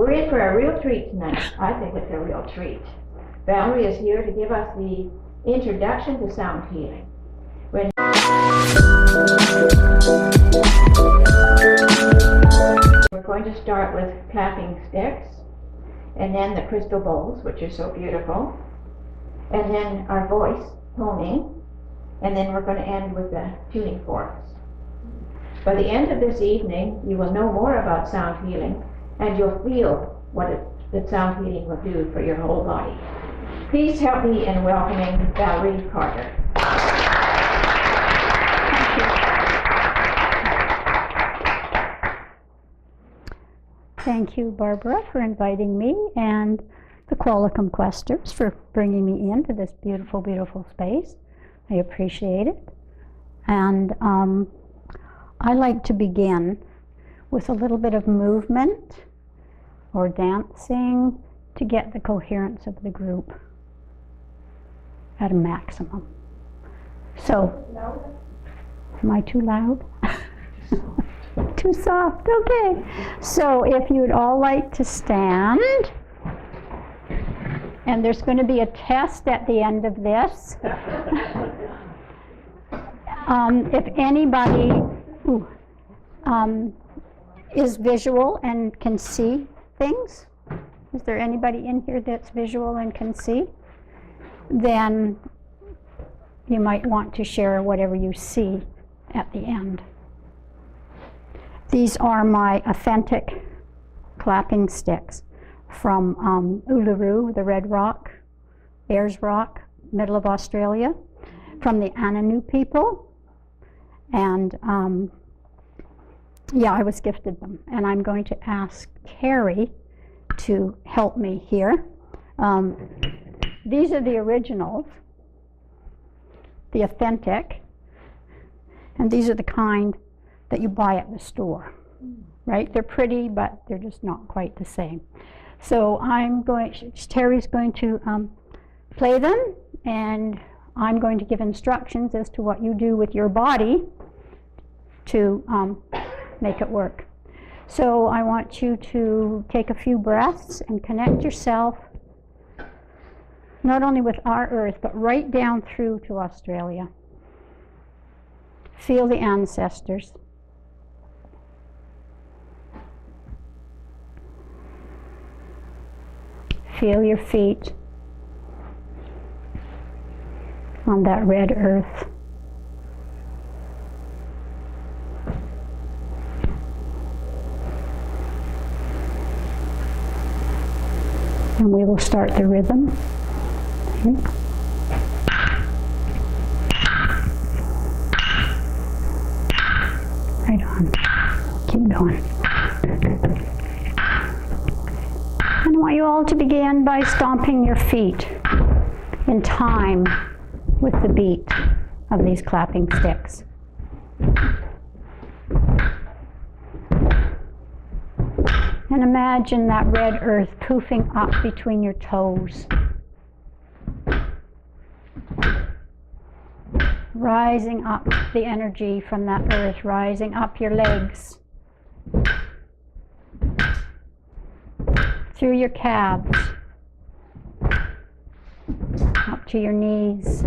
We're in for a real treat tonight. I think it's a real treat. Valarie is here to give us the introduction to sound healing. We're going to start with clapping sticks, and then the crystal bowls, which are so beautiful, and then our voice toning, and then we're going to end with the tuning forks. By the end of this evening, you will know more about sound healing, and you'll feel what that sound healing will do for your whole body. Please help me in welcoming Valarie Carter. Thank you, Barbara, for inviting me, and the Qualicum Questers for bringing me into this beautiful, beautiful space. I appreciate it. And I like to begin with a little bit of movement or dancing to get the coherence of the group at a maximum. So, am I too loud? Too soft, okay. So if you'd all like to stand, and there's going to be a test at the end of this. If anybody is visual and can see things, is there anybody in here that's visual and can see? Then you might want to share whatever you see at the end. These are my authentic clapping sticks from Uluru, the Red Rock, Ayers Rock, middle of Australia, from the Ananu people. And yeah, I was gifted them. And I'm going to ask Carrie to help me here. These are the originals, the authentic, and these are the kind that you buy at the store, right? They're pretty, but they're just not quite the same. So Terry's going to play them, and I'm going to give instructions as to what you do with your body to make it work. So I want you to take a few breaths and connect yourself not only with our earth, but right down through to Australia. Feel the ancestors. Feel your feet on that red earth. And we will start the rhythm. Right on. Keep going. And I want you all to begin by stomping your feet in time with the beat of these clapping sticks. And imagine that red earth poofing up between your toes, rising up the energy from that earth, rising up your legs, through your calves, up to your knees.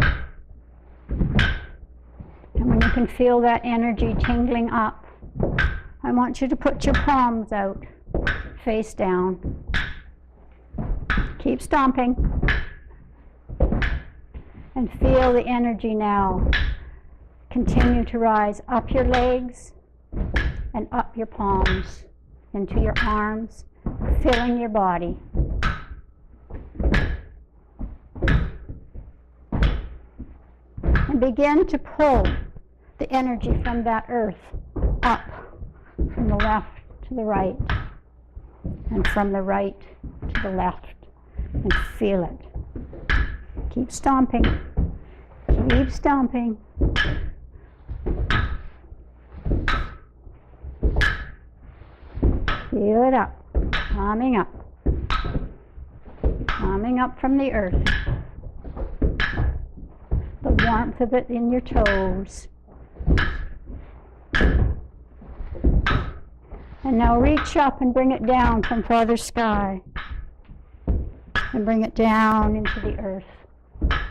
And when you can feel that energy tingling up, I want you to put your palms out, face down. Keep stomping. And feel the energy now continue to rise up your legs and up your palms into your arms, filling your body. And begin to pull the energy from that earth up from the left to the right and from the right to the left, and feel it. Keep stomping. Keep stomping. Feel it up. Coming up. Coming up from the earth. The warmth of it in your toes. And now reach up and bring it down from Father Sky. And bring it down into the earth.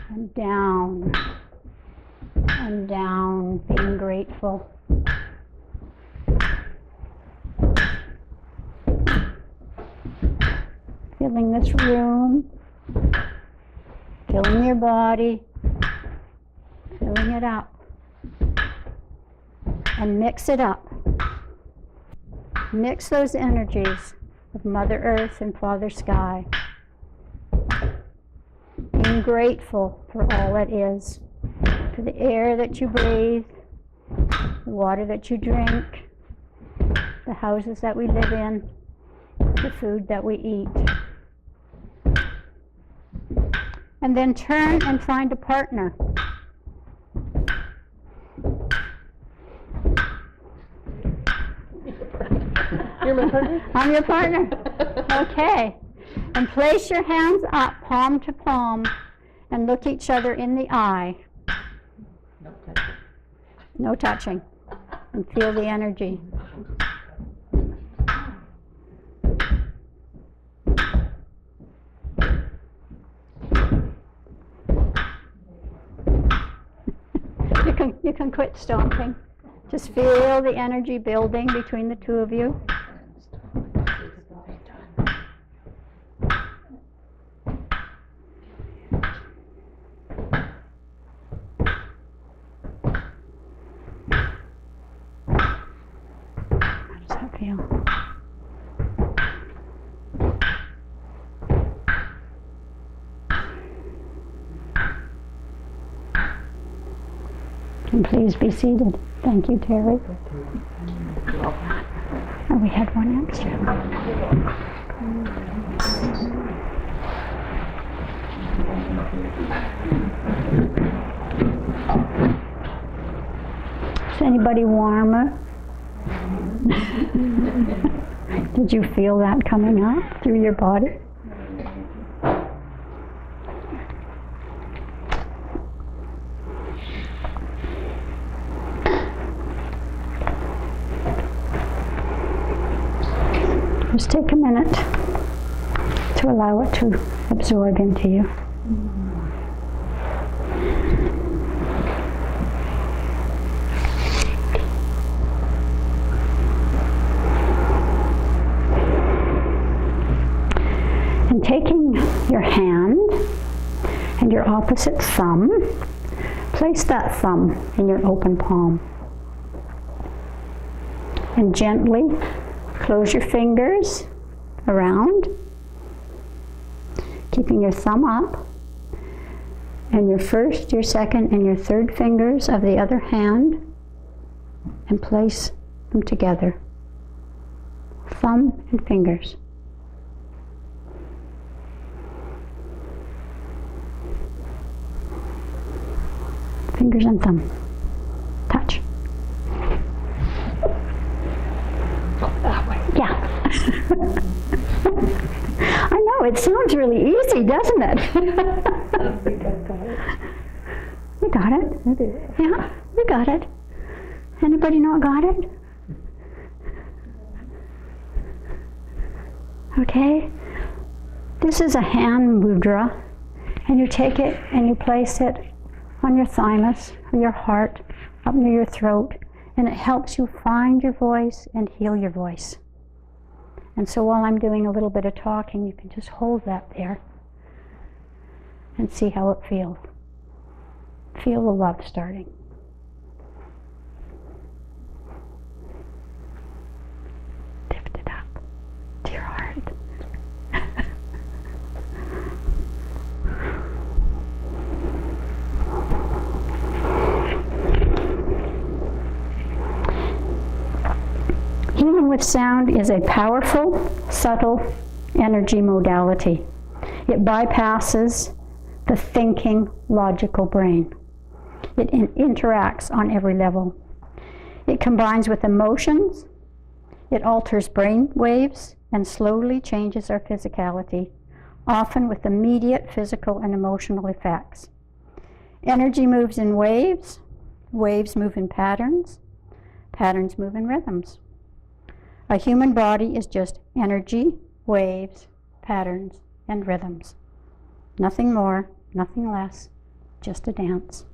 And down. And down, being grateful. Filling this room. Filling your body. Filling it up. And mix it up. Mix those energies of Mother Earth and Father Sky. Being grateful for all that is, for the air that you breathe, the water that you drink, the houses that we live in, the food that we eat. And then turn and find a partner. You're my partner? I'm your partner. Okay. And place your hands up, palm to palm, and look each other in the eye. No touching. No touching. And feel the energy. You can quit stomping. Just feel the energy building between the two of you. How does that feel? And please be seated. Thank you, Terry. Oh, we had one extra. Is anybody warmer? Did you feel that coming up through your body? Just take a minute to allow it to absorb into you. And taking your hand and your opposite thumb, place that thumb in your open palm. And gently close your fingers around, keeping your thumb up, and your first, your second, and your third fingers of the other hand, and place them together. Thumb and fingers. Fingers and thumb. Touch. That way. Yeah. I know, it sounds really easy, doesn't it? I think I've got it. You got it? I did. Yeah, you got it. Anybody not got it? Okay. This is a hand mudra, and you take it and you place it on your thymus, or your heart, up near your throat, and it helps you find your voice and heal your voice. And so while I'm doing a little bit of talking, you can just hold that there and see how it feels. Feel the love starting. Lift it up to your heart. Healing with sound is a powerful, subtle energy modality. It bypasses the thinking, logical brain. It interacts on every level. It combines with emotions. It alters brain waves and slowly changes our physicality, often with immediate physical and emotional effects. Energy moves in waves. Waves move in patterns. Patterns move in rhythms. A human body is just energy, waves, patterns, and rhythms. Nothing more, nothing less, just a dance.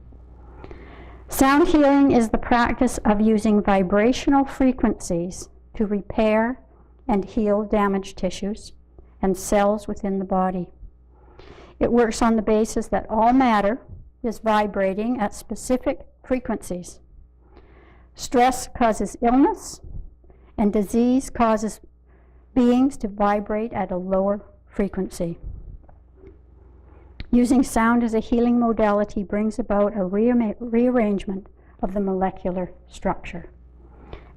Sound healing is the practice of using vibrational frequencies to repair and heal damaged tissues and cells within the body. It works on the basis that all matter is vibrating at specific frequencies. Stress causes illness, and disease causes beings to vibrate at a lower frequency. Using sound as a healing modality brings about a rearrangement of the molecular structure.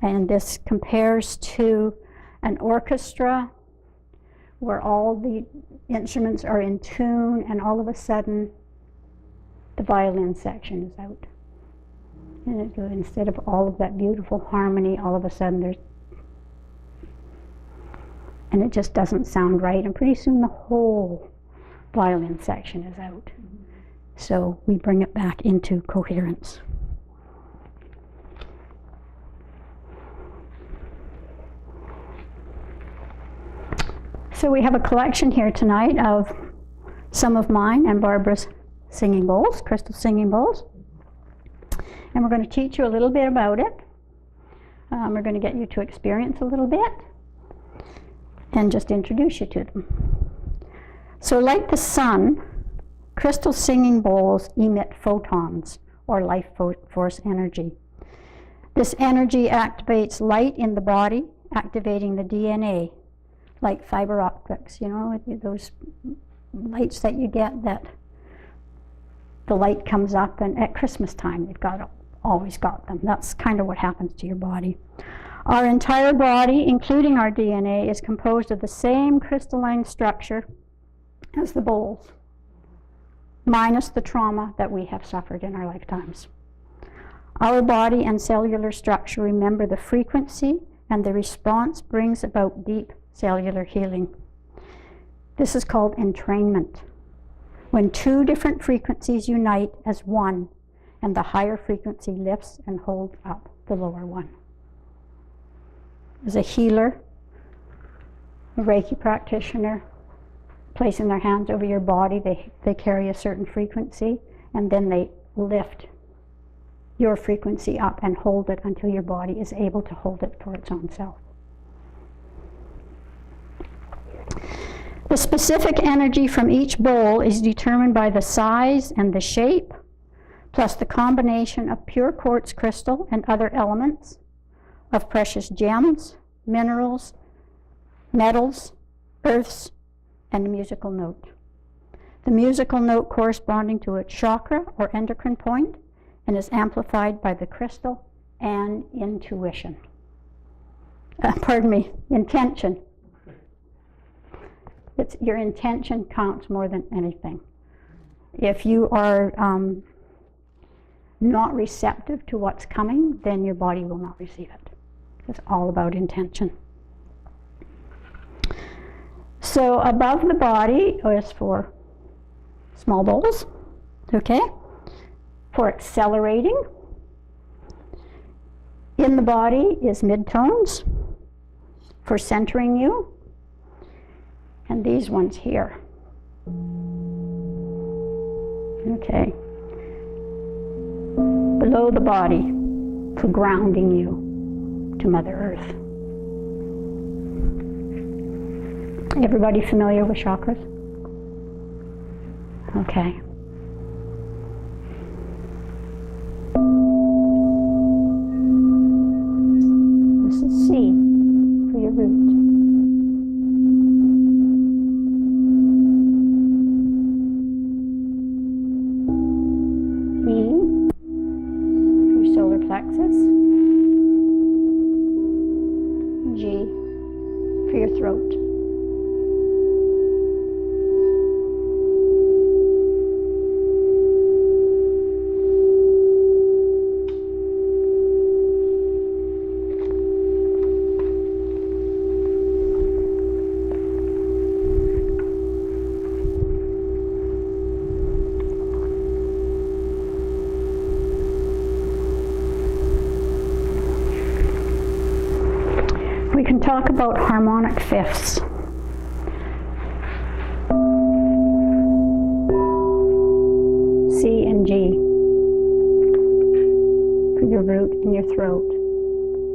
And this compares to an orchestra where all the instruments are in tune, and all of a sudden the violin section is out. And instead of all of that beautiful harmony, all of a sudden there's, and it just doesn't sound right, and pretty soon the whole violin section is out. So we bring it back into coherence. So we have a collection here tonight of some of mine and Barbara's singing bowls, crystal singing bowls. And we're going to teach you a little bit about it. We're going to get you to experience a little bit and just introduce you to them. So like the sun, crystal singing bowls emit photons, or life force energy. This energy activates light in the body, activating the DNA, like fiber optics, you know, those lights that you get that the light comes up, and at Christmas time they've always got them. That's kind of what happens to your body. Our entire body, including our DNA, is composed of the same crystalline structure as the bowls, minus the trauma that we have suffered in our lifetimes. Our body and cellular structure remember the frequency, and the response brings about deep cellular healing. This is called entrainment, when two different frequencies unite as one, and the higher frequency lifts and holds up the lower one. As a healer, a Reiki practitioner, placing their hands over your body, they carry a certain frequency, and then they lift your frequency up and hold it until your body is able to hold it for its own self. The specific energy from each bowl is determined by the size and the shape, plus the combination of pure quartz crystal and other elements, of precious gems, minerals, metals, earths, and a musical note. The musical note corresponding to its chakra or endocrine point, and is amplified by the crystal and intuition. Intention. Your intention counts more than anything. If you are not receptive to what's coming, then your body will not receive it. It's all about intention. So above the body is for small bowls, okay? For accelerating. In the body is midtones for centering you. And these ones here. Okay. Below the body for grounding you to Mother Earth. Everybody familiar with chakras? Okay. This is C for your root. Plexus, G for your throat, talk about harmonic fifths. C and G for your root and your throat,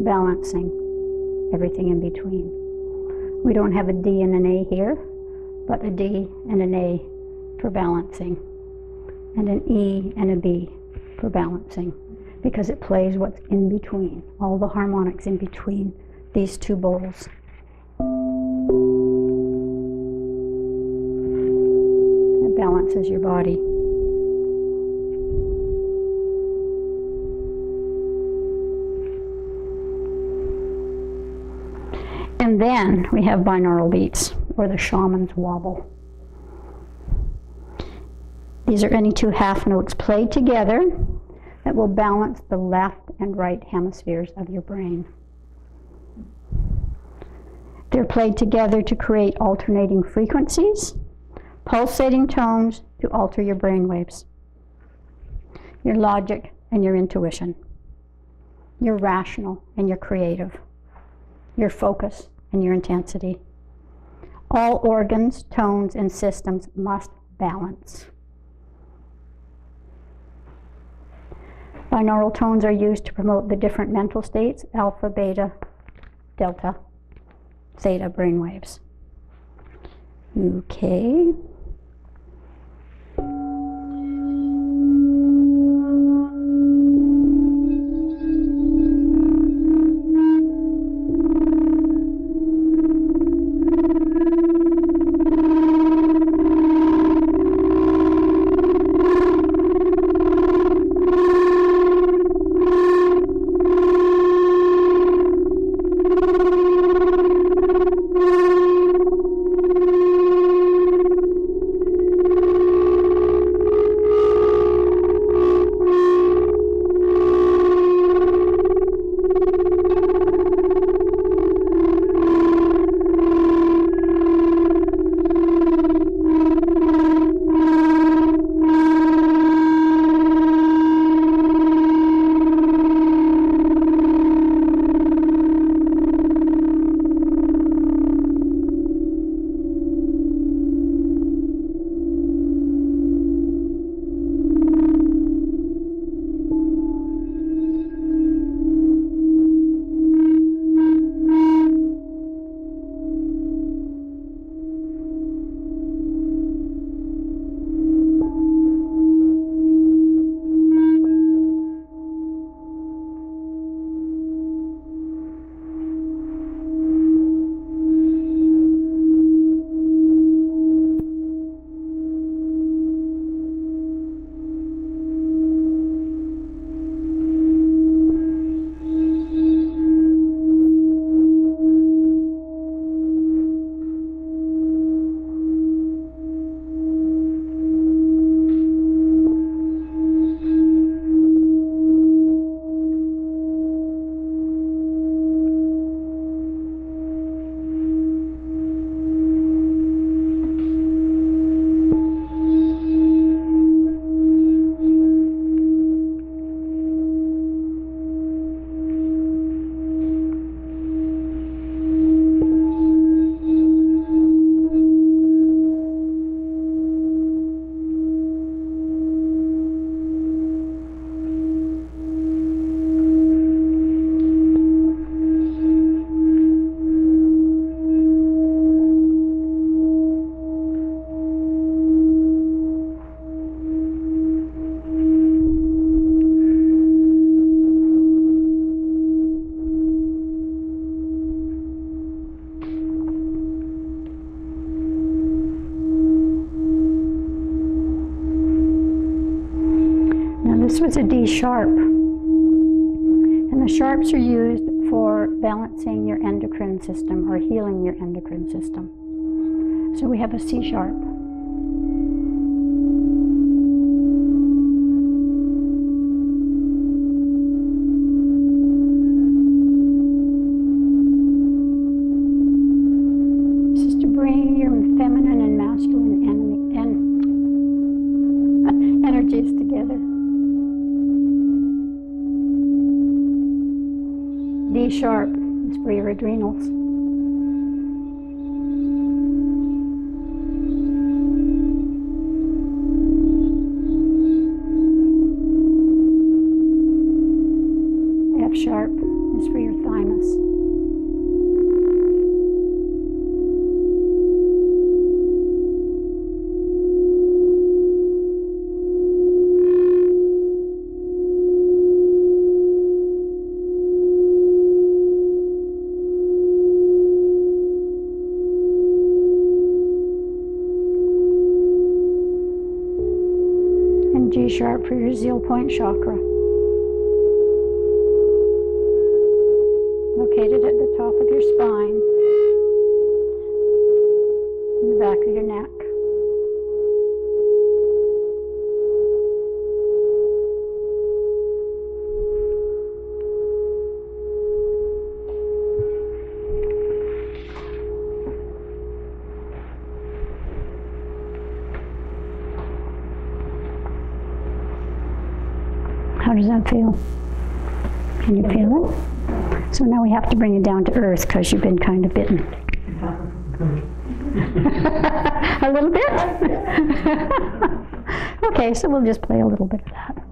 balancing everything in between. We don't have a D and an A here, but a D and an A for balancing, and an E and a B for balancing, because it plays what's in between, all the harmonics in between these two bowls. It balances your body. And then we have binaural beats, or the shaman's wobble. These are any two half notes played together that will balance the left and right hemispheres of your brain. They're played together to create alternating frequencies, pulsating tones to alter your brain waves, your logic and your intuition, your rational and your creative, your focus and your intensity. All organs, tones, and systems must balance. Binaural tones are used to promote the different mental states, alpha, beta, delta, theta brainwaves. Okay. This was a D sharp. And the sharps are used for balancing your endocrine system or healing your endocrine system. So we have a C sharp. This is to bring your feminine and masculine energies together. D sharp is for your adrenals. G sharp for your zeal point chakra. Located at the top of your spine, in the back of your neck. How does that feel? Can you feel it? So now we have to bring it down to earth because you've been kind of bitten. A little bit? Okay, so we'll just play a little bit of that.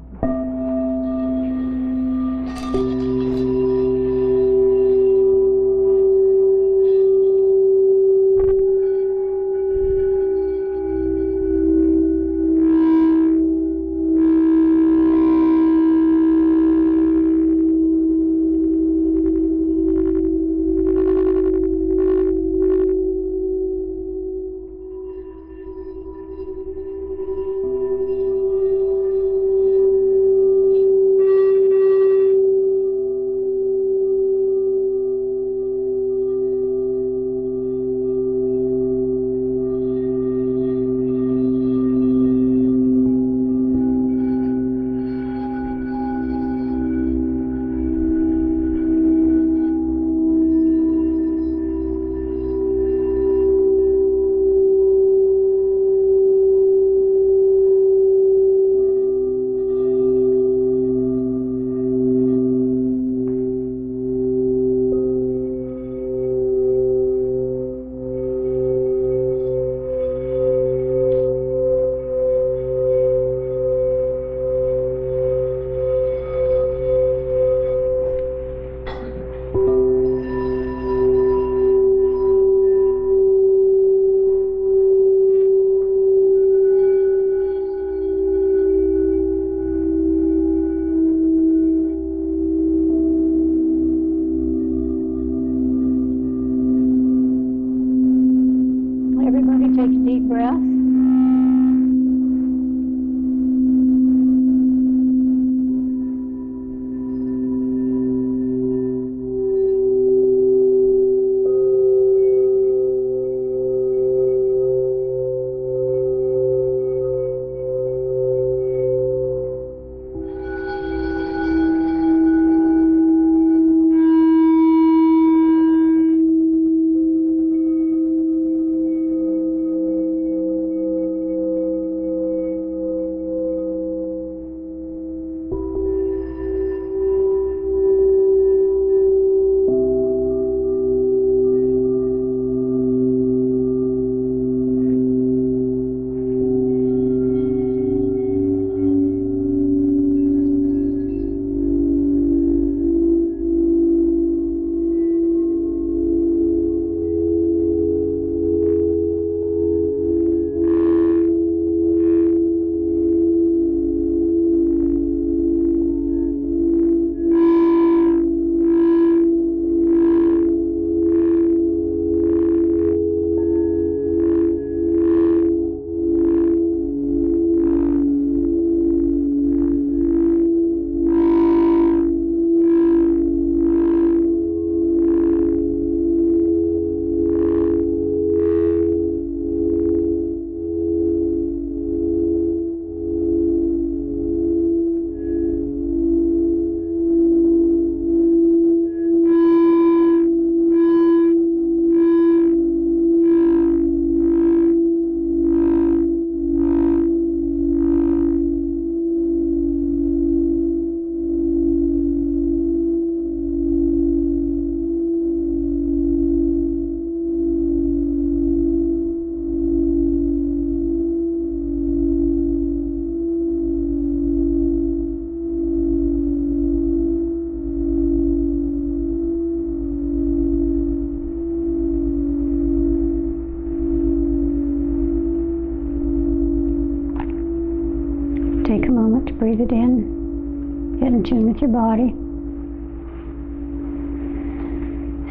Take a moment to breathe it in. Get in tune with your body.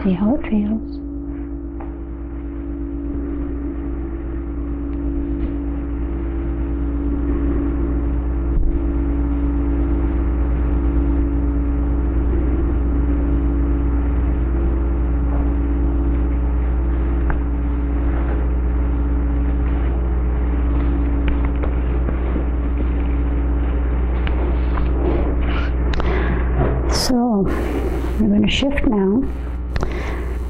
See how it feels. shift now.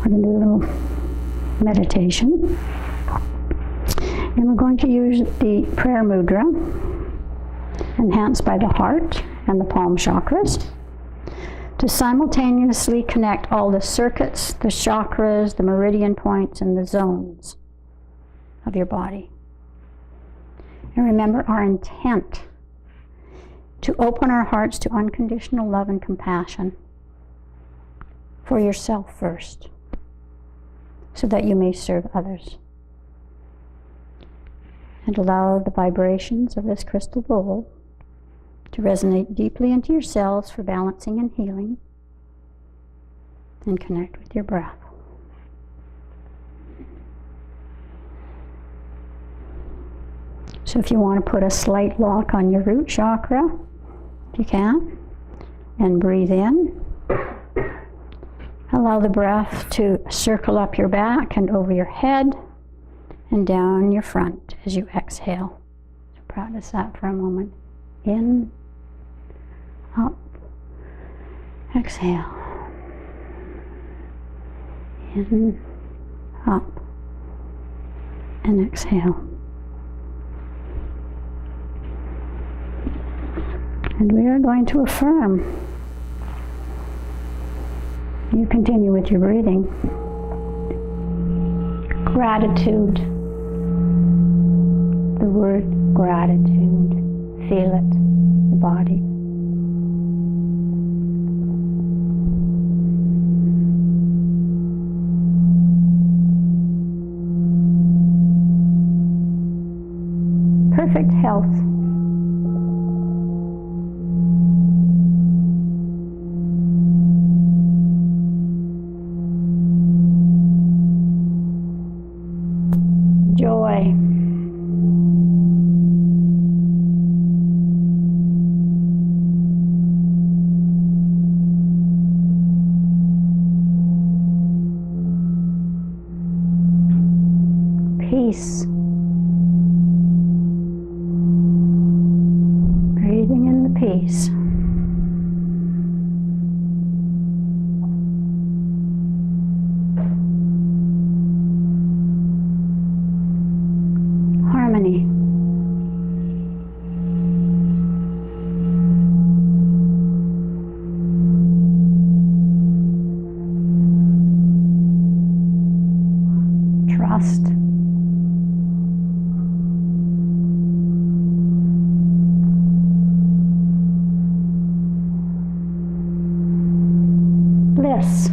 We're going to do a little meditation. And we're going to use the prayer mudra, enhanced by the heart and the palm chakras, to simultaneously connect all the circuits, the chakras, the meridian points, and the zones of your body. And remember our intent to open our hearts to unconditional love and compassion for yourself first, so that you may serve others. And allow the vibrations of this crystal bowl to resonate deeply into your cells for balancing and healing, and connect with your breath. So if you want to put a slight lock on your root chakra, you can, and breathe in. Allow the breath to circle up your back and over your head and down your front as you exhale. So practice that for a moment. In, up, exhale. In, up, and exhale. And we are going to affirm. You continue with your breathing. Gratitude. The word gratitude. Feel it in the body. Perfect health. Joy. Peace. Breathing in the peace. Harmony. Trust. Bliss.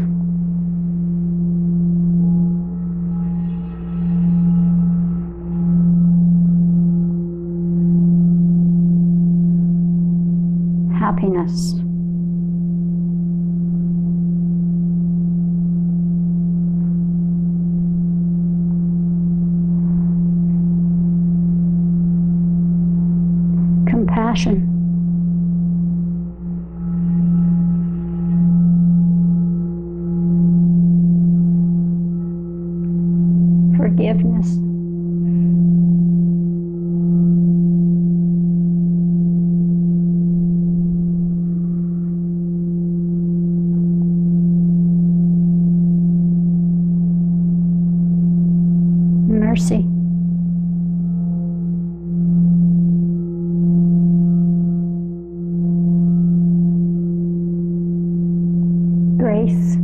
Happiness. Compassion. Forgiveness. Mercy. Grace.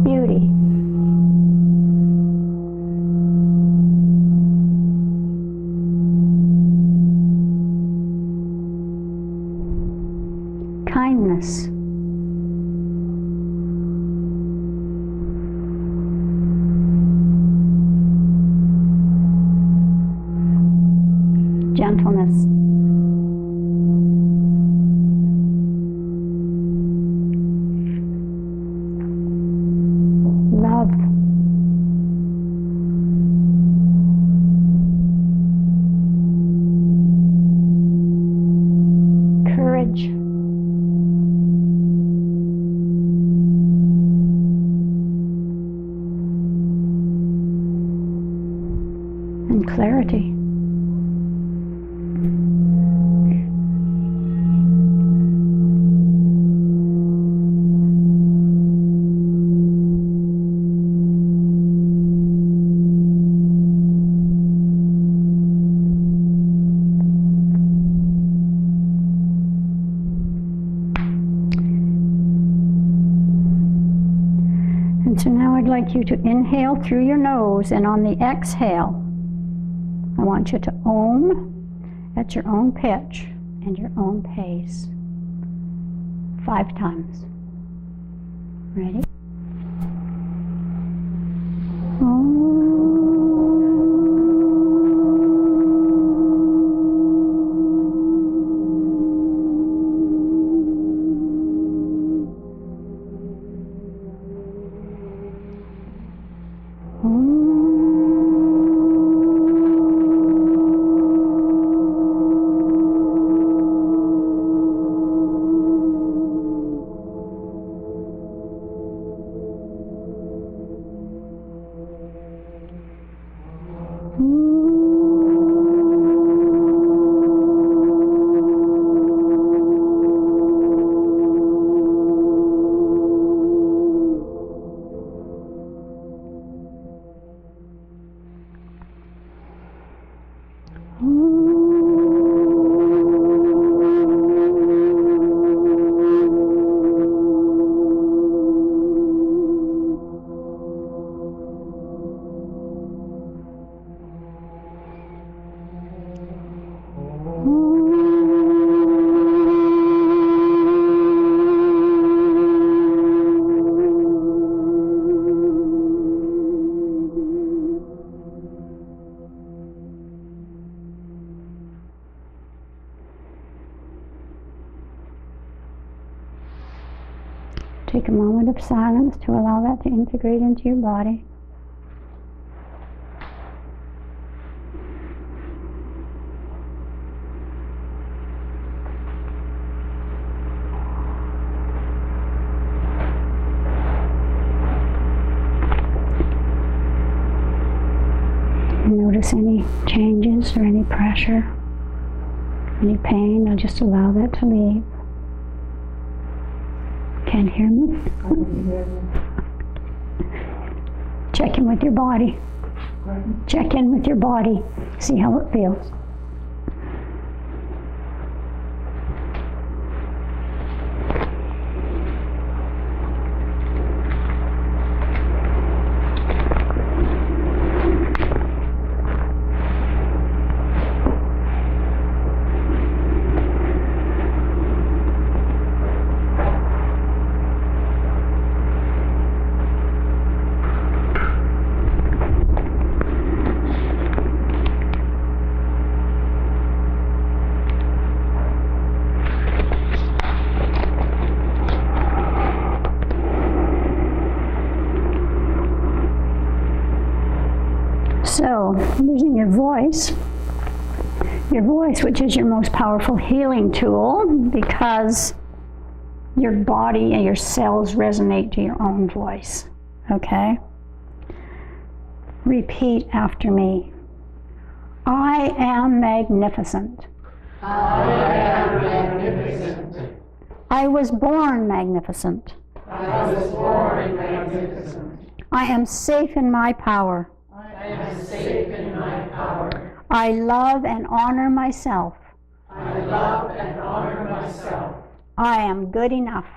Beauty. Kindness. Gentleness. Love. Courage. clarity. And so now I'd like you to inhale through your nose, and on the exhale, I want you to Om at your own pitch and your own pace. 5 times. Ready? Take a moment of silence to allow that to integrate into your body. Notice any changes or any pressure, any pain. I'll just allow that to leave. Can't hear me? Check in with your body. Check in with your body. See how it feels. So, using your voice, which is your most powerful healing tool, because your body and your cells resonate to your own voice, okay? Repeat after me. I am magnificent. I am magnificent. I was born magnificent. I was born magnificent. I am safe in my power. I am safe in my power. I love and honor myself. I love and honor myself. I am good enough.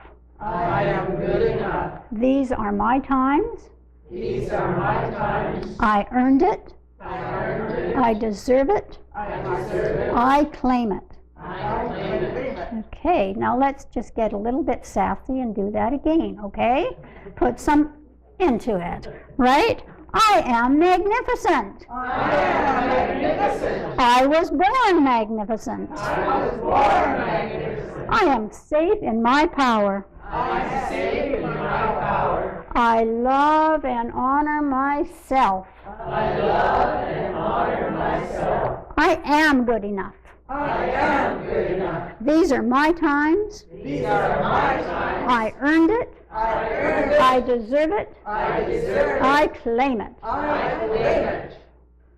I am good enough. These are my times. These are my times. I earned it. I earned it. I deserve it. I deserve it. I claim it. I claim it. Okay, now let's just get a little bit sassy and do that again, okay? Put some into it, right? I am magnificent. I am magnificent. I was born magnificent. I was born magnificent. I am safe in my power. I am safe in my power. I love and honor myself. I love and honor myself. I am good enough. I am good enough. These are my times. These are my times. I earned it. I earned it. I deserve it. I deserve it. I claim it. I claim it.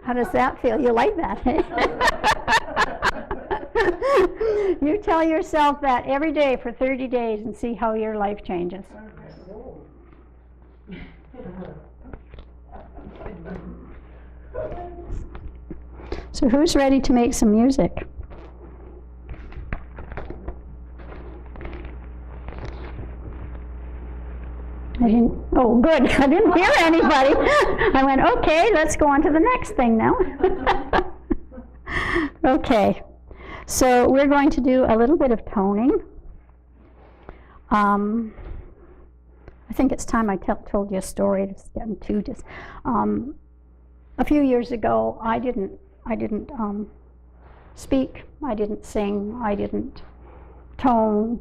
How does that feel? You like that? You tell yourself that every day for 30 days and see how your life changes. So who's ready to make some music? Oh, good. I didn't hear anybody. I went, okay, let's go on to the next thing now. Okay, so we're going to do a little bit of toning. I think it's time I told you a story. It's getting too just. A few years ago, I didn't speak. I didn't sing. I didn't tone.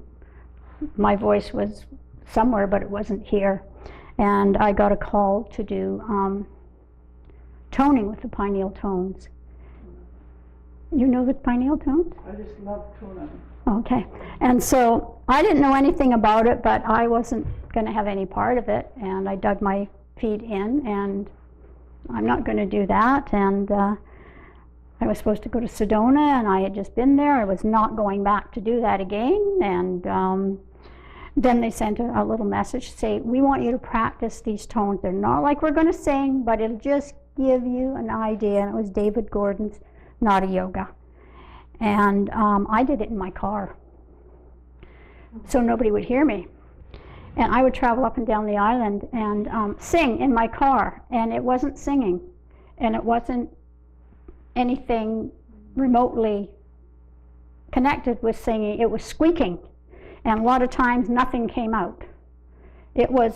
My voice was somewhere, but it wasn't here. And I got a call to do toning with the pineal tones. You know the pineal tones? I just love tuning. Okay. And so I didn't know anything about it, but I wasn't going to have any part of it. And I dug my feet in, and I'm not going to do that. And I was supposed to go to Sedona, and I had just been there. I was not going back to do that again. And then they sent a little message to say, we want you to practice these tones. They're not like we're going to sing, but it'll just give you an idea. And it was David Gordon's Nada Yoga. And I did it in my car, so nobody would hear me. And I would travel up and down the island and sing in my car, and it wasn't singing, and it wasn't anything remotely connected with singing. It was squeaking. And a lot of times nothing came out. It was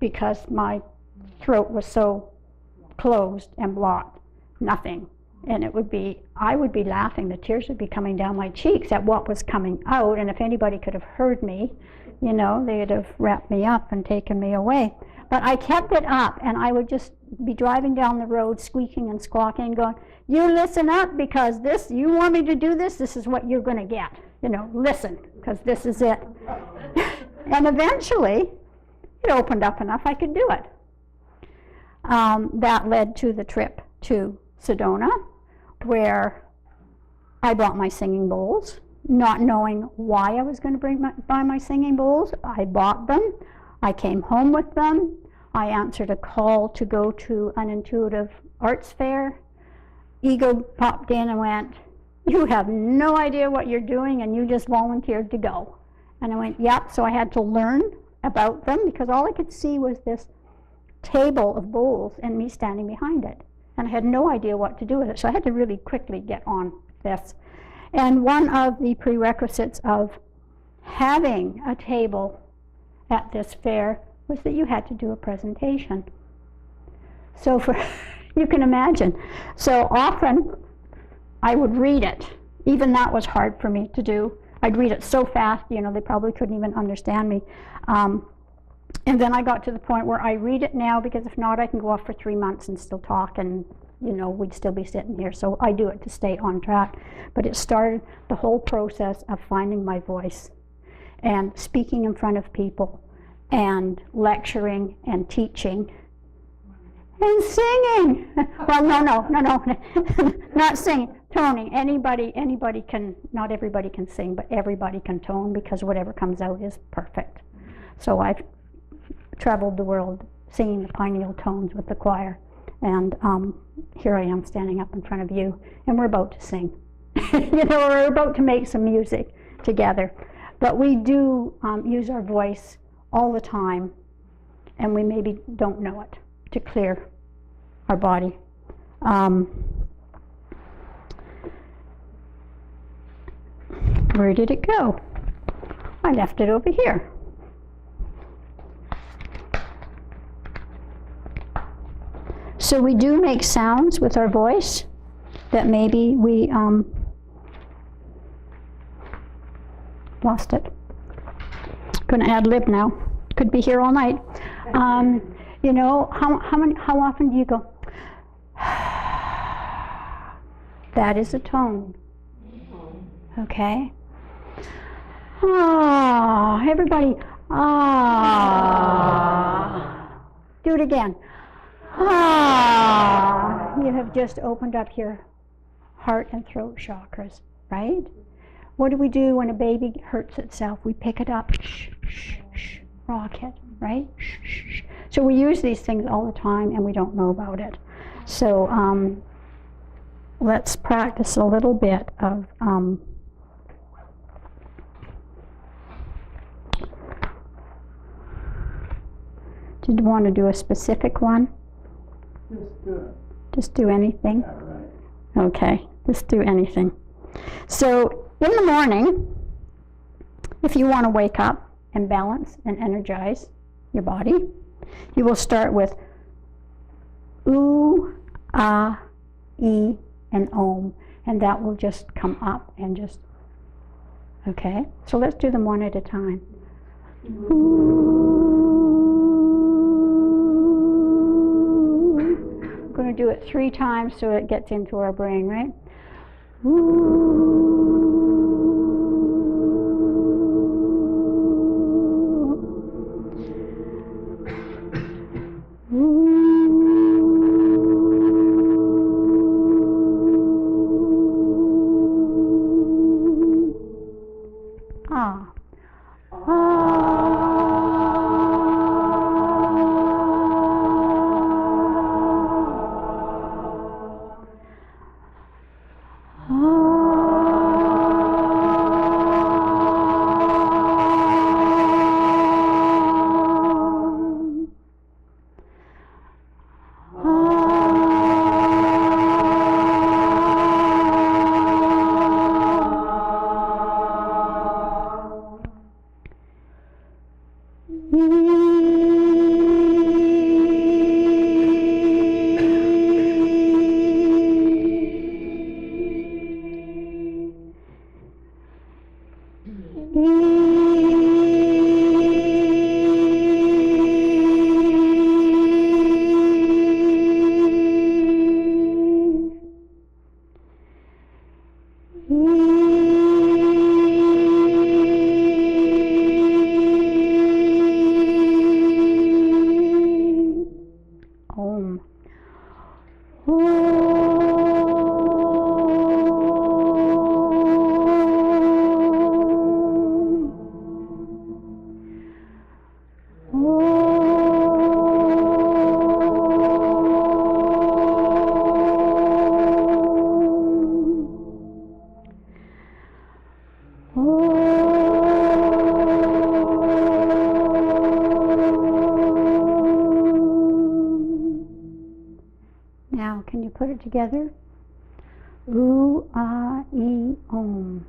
because my throat was so closed and blocked, nothing. And it would be, I would be laughing, the tears would be coming down my cheeks at what was coming out, and if anybody could have heard me, you know, they'd have wrapped me up and taken me away. But I kept it up, and I would just be driving down the road squeaking and squawking, going, you listen up, because this, you want me to do this, this is what you're going to get. You know, listen, because this is it. And eventually, it opened up enough I could do it. That led to the trip to Sedona, where I brought my singing bowls, not knowing why I was going to buy my singing bowls. I bought them. I came home with them. I answered a call to go to an intuitive arts fair. Ego popped in and went, you have no idea what you're doing, and you just volunteered to go. And I went, yep. So I had to learn about them, because all I could see was this table of bowls and me standing behind it. And I had no idea what to do with it. So I had to really quickly get on this. And one of the prerequisites of having a table at this fair was that you had to do a presentation. So for, you can imagine. So often I would read it. Even that was hard for me to do. I'd read it so fast, you know, they probably couldn't even understand me. And then I got to the point where I read it now, because if not, I can go off for 3 months and still talk, and you know, we'd still be sitting here. So I do it to stay on track. But it started the whole process of finding my voice and speaking in front of people and lecturing and teaching and singing. Well, no, not singing, toning. Anybody can, not everybody can sing, but everybody can tone, because whatever comes out is perfect. So I've traveled the world singing the pineal tones with the choir, and here I am standing up in front of you, and we're about to sing. You know, we're about to make some music together. But we do use our voice all the time, and we maybe don't know it, to clear our body. Where did it go? I left it over here. So we do make sounds with our voice that maybe we lost it. Going to ad lib now. Could be here all night. You know, how often do you go? That is a tone. Okay. Ah, everybody. Ah. Do it again. Ah. you have just opened up your heart and throat chakras, right? What do we do when a baby hurts itself? We pick it up, shh, shh, shh, rock it, right? Shh, shh, shh. So we use these things all the time and we don't know about it. So let's practice a little bit of did you want to do a specific one? Just do it. Just do anything? Yeah, right. Okay, just do anything. So in the morning, if you want to wake up and balance and energize your body, you will start with oo, ah, e, and om, and that will just come up and just, okay? So let's do them one at a time. We're going to do it 3 times so it gets into our brain, right? Ah. Now, can you put it together? Oo, ah, e, om.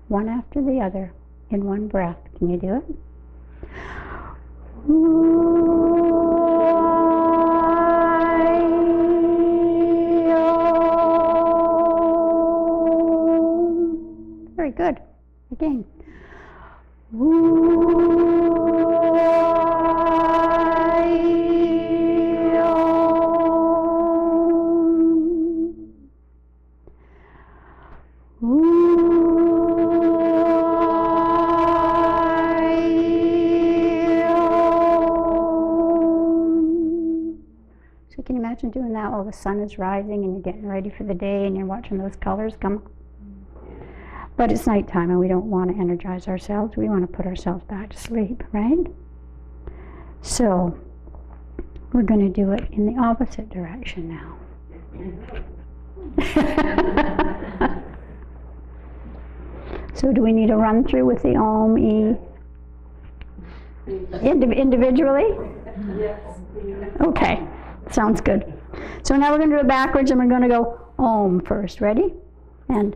One after the other in one breath. Can you do it? Ooh, ah, e, om. Very good. Again. Ooh, ah, e, om. So can you imagine doing that while the sun is rising and you're getting ready for the day and you're watching those colors come? But it's nighttime and we don't want to energize ourselves. We want to put ourselves back to sleep, right? So we're going to do it in the opposite direction now. So do we need a run through with the Om, E? Individually? Yes. Okay, sounds good. So now we're going to do it backwards and we're going to go Om first. Ready? And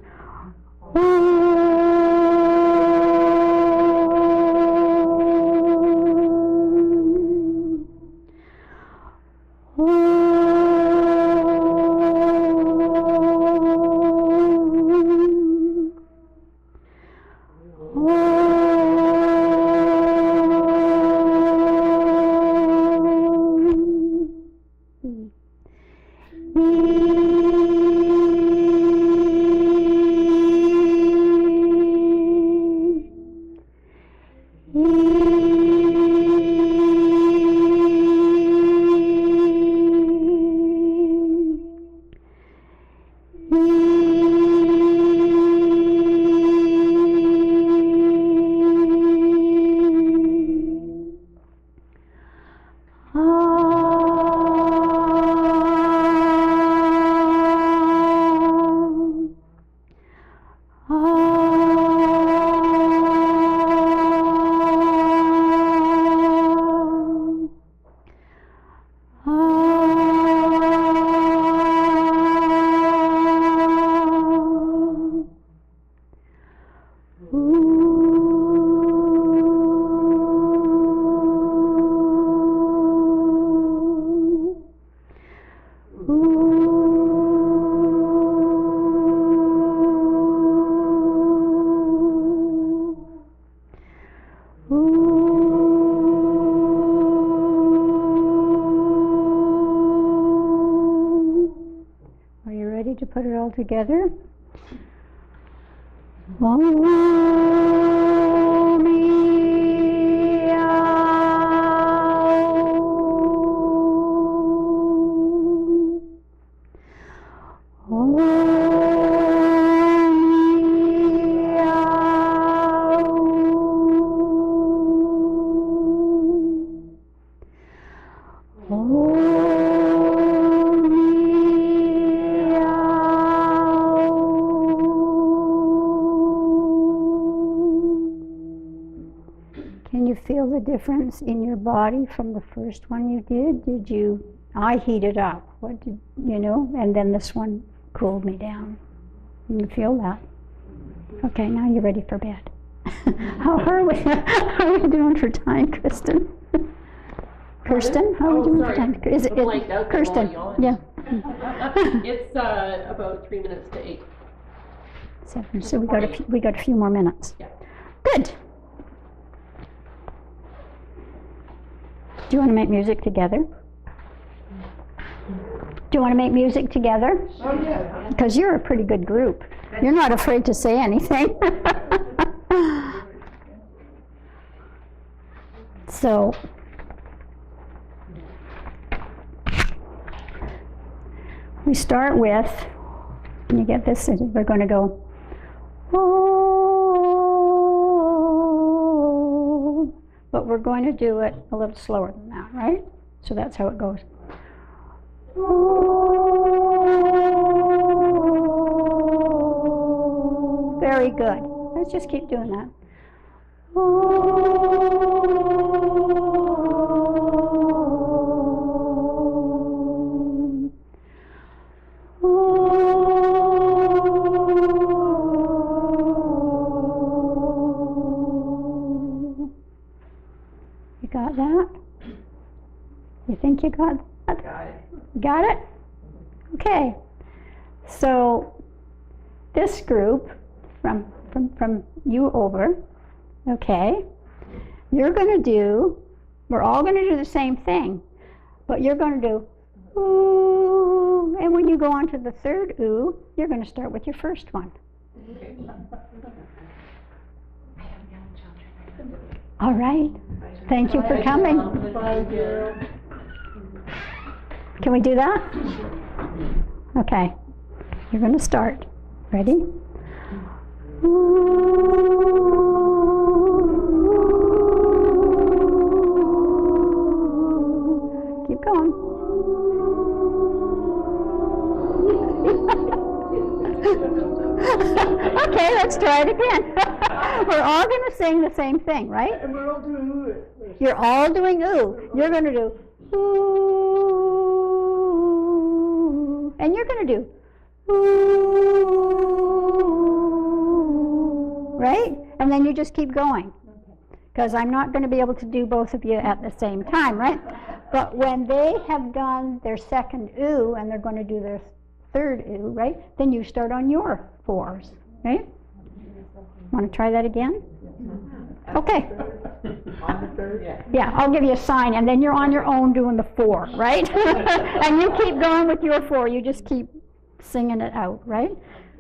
put it all together. Can you feel the difference in your body from the first one you did? I heated up, and then this one cooled me down. You feel that? Okay, now you're ready for bed. How are we doing for time, Kristen? Kirsten, how are we doing for time? Is it Kirsten? Yeah. It's about 3 minutes to 8. 7. So we got a few more minutes. Yeah. Good. Do you want to make music together? Do you want to make music together? Oh, yeah. Because you're a pretty good group. You're not afraid to say anything. So, we start with, can you get this? We're going to go, oh, but we're going to do it a little slower than that, right? So that's how it goes. Very good. Let's just keep doing that. You got that? You think you got that? Got it. Got it? Okay. So this group from you over, okay, we're all going to do the same thing, but you're going to do ooh, and when you go on to the third ooh, you're going to start with your first one. All right. Thank you for coming. Can we do that? Okay. You're going to start. Ready? Keep going. Okay, let's try it again. We're all going to sing the same thing, right? And we're all doing it. You're all doing ooh. You're going to do ooh. And you're going to do ooh. Right? And then you just keep going. Because I'm not going to be able to do both of you at the same time, right? But when they have done their second ooh and they're going to do their third ooh, right? Then you start on your fours, right? Want to try that again? Okay. On the third? Yeah, I'll give you a sign, and then you're on your own doing the 4, right? And you keep going with your 4. You just keep singing it out, right?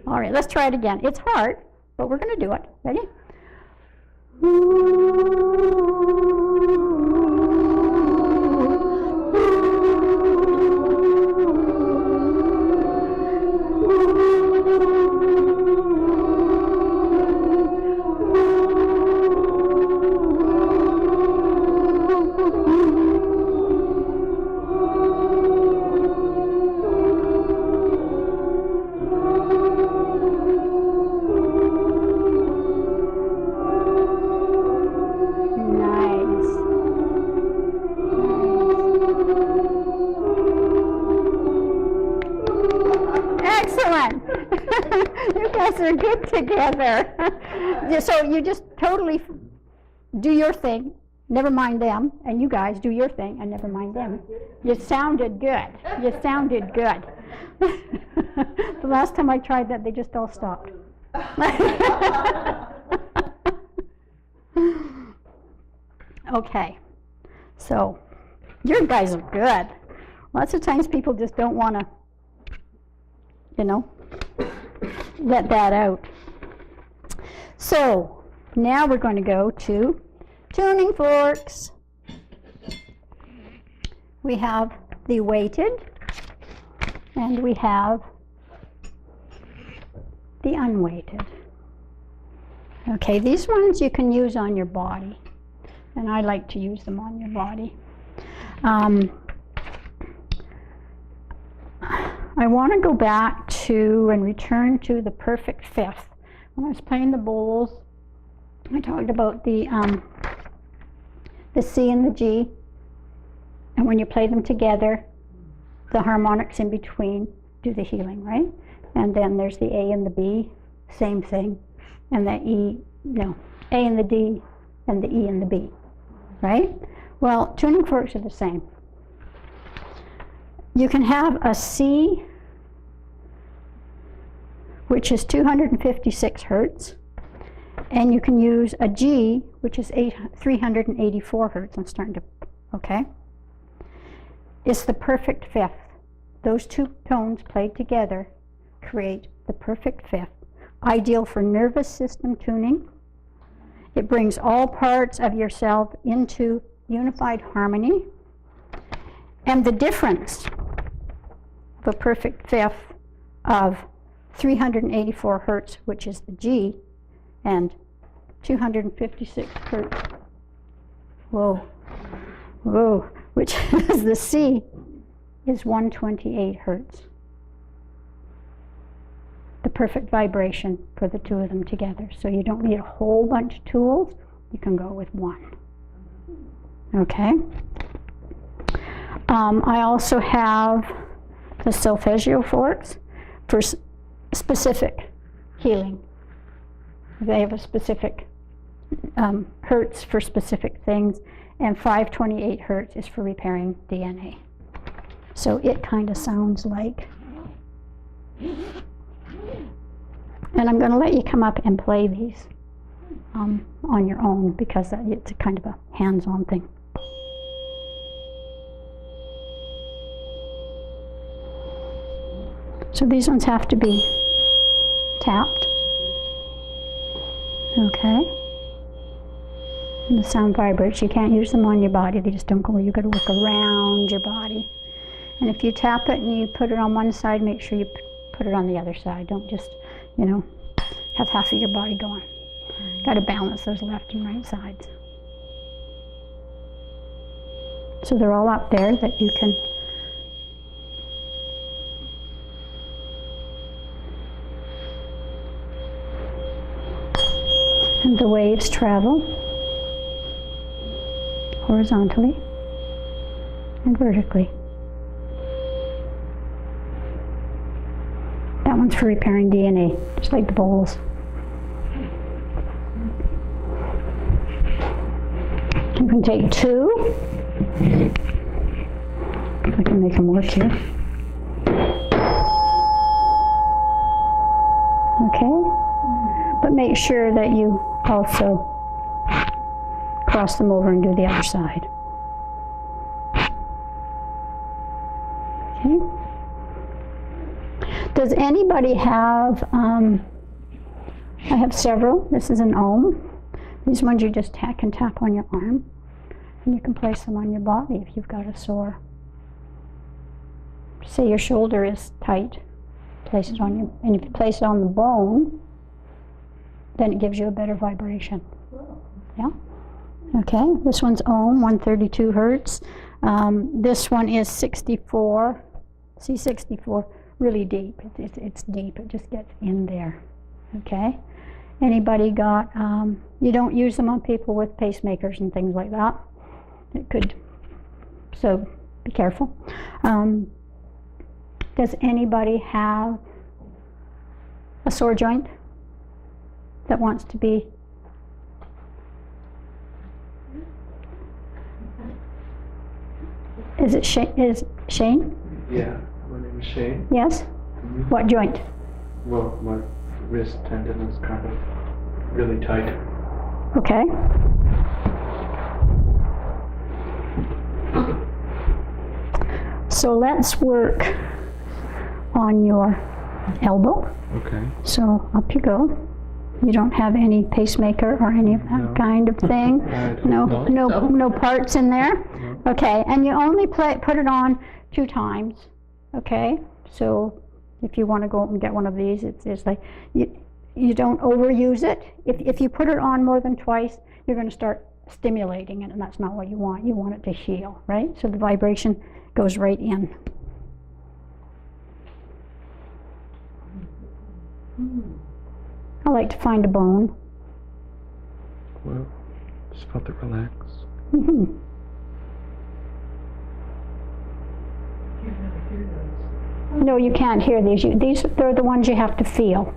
All right, let's try it again. It's hard, but we're going to do it. Ready? Are good together. So you just totally do your thing, never mind them, and you guys do your thing and never mind them. You sounded good. You sounded good. The last time I tried that, they just all stopped. Okay, so you guys are good. Lots of times people just don't want to, let that out. So now we're going to go to tuning forks. We have the weighted and we have the unweighted. Okay, these ones you can use on your body, and I like to use them on your body. I want to go back to and return to the perfect fifth. When I was playing the bowls, I talked about the C and the G, and when you play them together, the harmonics in between do the healing, right? And then there's the A and the B, same thing, and the E, no, A and the D, and the E and the B, right? Well, tuning forks are the same. You can have a C, which is 256 hertz, and you can use a G, which is 384 hertz. I'm starting to, okay? It's the perfect fifth. Those two tones played together create the perfect fifth, ideal for nervous system tuning. It brings all parts of yourself into unified harmony. And the difference of a perfect fifth of 384 hertz, which is the G, and 256 hertz, whoa, which is the C, is 128 hertz. The perfect vibration for the two of them together. So you don't need a whole bunch of tools. You can go with one. Okay? I also have the solfeggio forks for specific healing. They have a specific hertz for specific things, and 528 hertz is for repairing DNA. So it kind of sounds like. And I'm going to let you come up and play these on your own, because it's a kind of a hands-on thing. So these ones have to be tapped. Okay. And the sound vibrates. You can't use them on your body. They just don't go. You've got to work around your body. And if you tap it and you put it on one side, make sure you put it on the other side. Don't just, have half of your body going. Got to balance those left and right sides. So they're all up there that you can. And the waves travel horizontally and vertically. That one's for repairing DNA, just like the bowls. You can take two. If I can make them work here. Okay? But make sure that you also cross them over and do the other side. Okay? Does anybody have, I have several. This is an ohm. These ones you just can tap on your arm, and you can place them on your body if you've got a sore. Say your shoulder is tight, place it on your, and if you place it on the bone, then it gives you a better vibration. Yeah? Okay, this one's ohm, 132 hertz. This one is 64, C64, really deep. It's deep, it just gets in there. Okay? Anybody got, you don't use them on people with pacemakers and things like that. It could, so be careful. Does anybody have a sore joint that wants to be? Is it Shane? Yeah, my name is Shane. Yes? Mm-hmm. What joint? Well, my wrist tendon is kind of really tight. Okay. So let's work on your elbow. Okay. So up you go. You don't have any pacemaker or any of that No. kind of thing? I hope No, not. no parts in there? No. Okay, and you only put it on 2 times, okay? So if you want to go and get one of these, it's like, you don't overuse it. If you put it on more than twice, you're going to start stimulating it, and that's not what you want. You want it to heal, right? So the vibration goes right in. I like to find a bone. Well, just felt it relax. Mhm. No, you can't hear these. They're the ones you have to feel.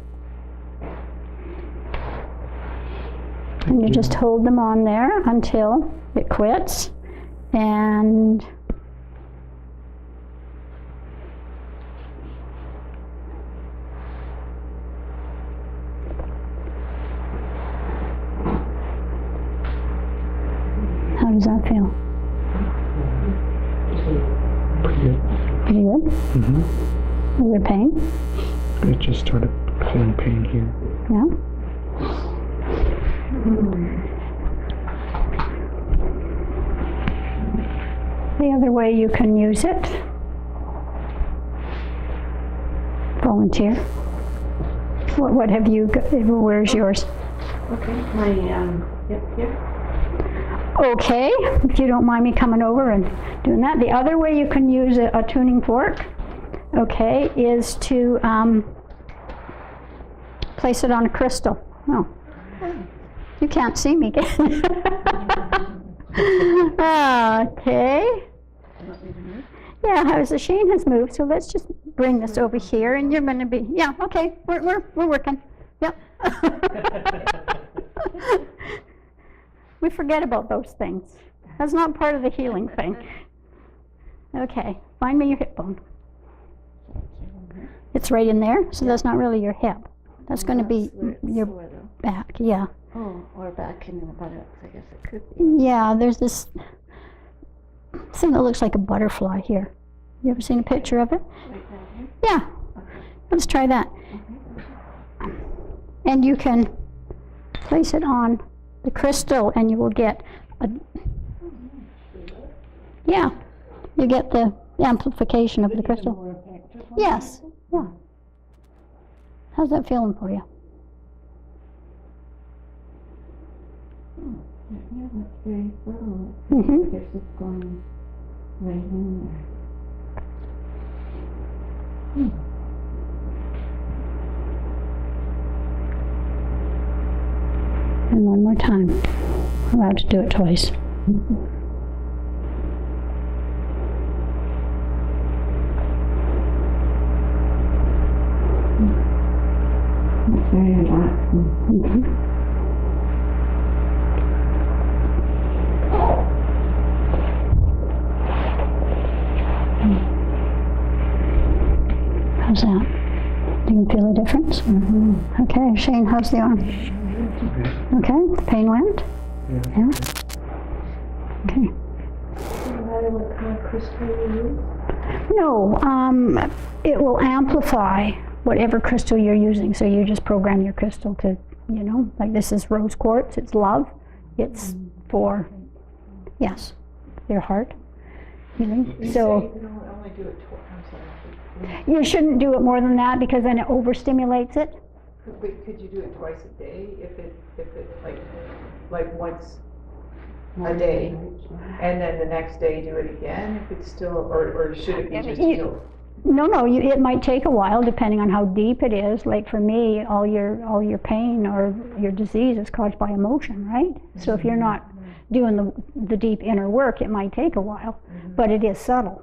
And you just hold them on there until it quits. And how does that feel? Pretty good. Pretty good? Mm-hmm. Is there pain? It just started feeling pain here. Yeah? The other way you can use it, volunteer. What have you got? Where's yours? Okay, my, yep, here. Okay, if you don't mind me coming over and doing that. The other way you can use a tuning fork, okay, is to place it on a crystal. Oh, you can't see me, can you? Okay. Yeah, Shane has moved, so let's just bring this over here, and you're going to be, yeah, okay, we're working. Yep. We forget about those things. That's not part of the healing thing. Okay, find me your hip bone. It's right in there, so that's not really your hip. That's going to be your back, yeah. Oh, or back in the buttocks, I guess it could be. Yeah, there's this thing that looks like a butterfly here. You ever seen a picture of it? Right down here? Yeah. Let's try that. And you can place it on the crystal and you will get a, yeah, you get the amplification of the crystal. Yes, yeah. How's that feeling for you? Yeah, that's very subtle. Mm-hmm. I guess it's going right in there. And one more time. I'm allowed to do it twice. It's very relaxing. Mm-hmm. How's that? Do you feel a difference? Mm-hmm. Okay, Shane, how's the arm? Okay, the pain went? Yeah. Okay. Doesn't matter what kind of crystal you use? No, it will amplify whatever crystal you're using. So you just program your crystal to, like this is rose quartz, it's love. It's for, yes, your heart. You So say you can only do it twice. I'm sorry. you shouldn't do it more than that because then it overstimulates it. Could you do it twice a day if it like once a day, and then the next day do it again if it's still, or should it be just healed? No, it might take a while depending on how deep it is. Like for me, all your pain or your disease is caused by emotion, right? So if you're not doing the deep inner work, it might take a while, but it is subtle,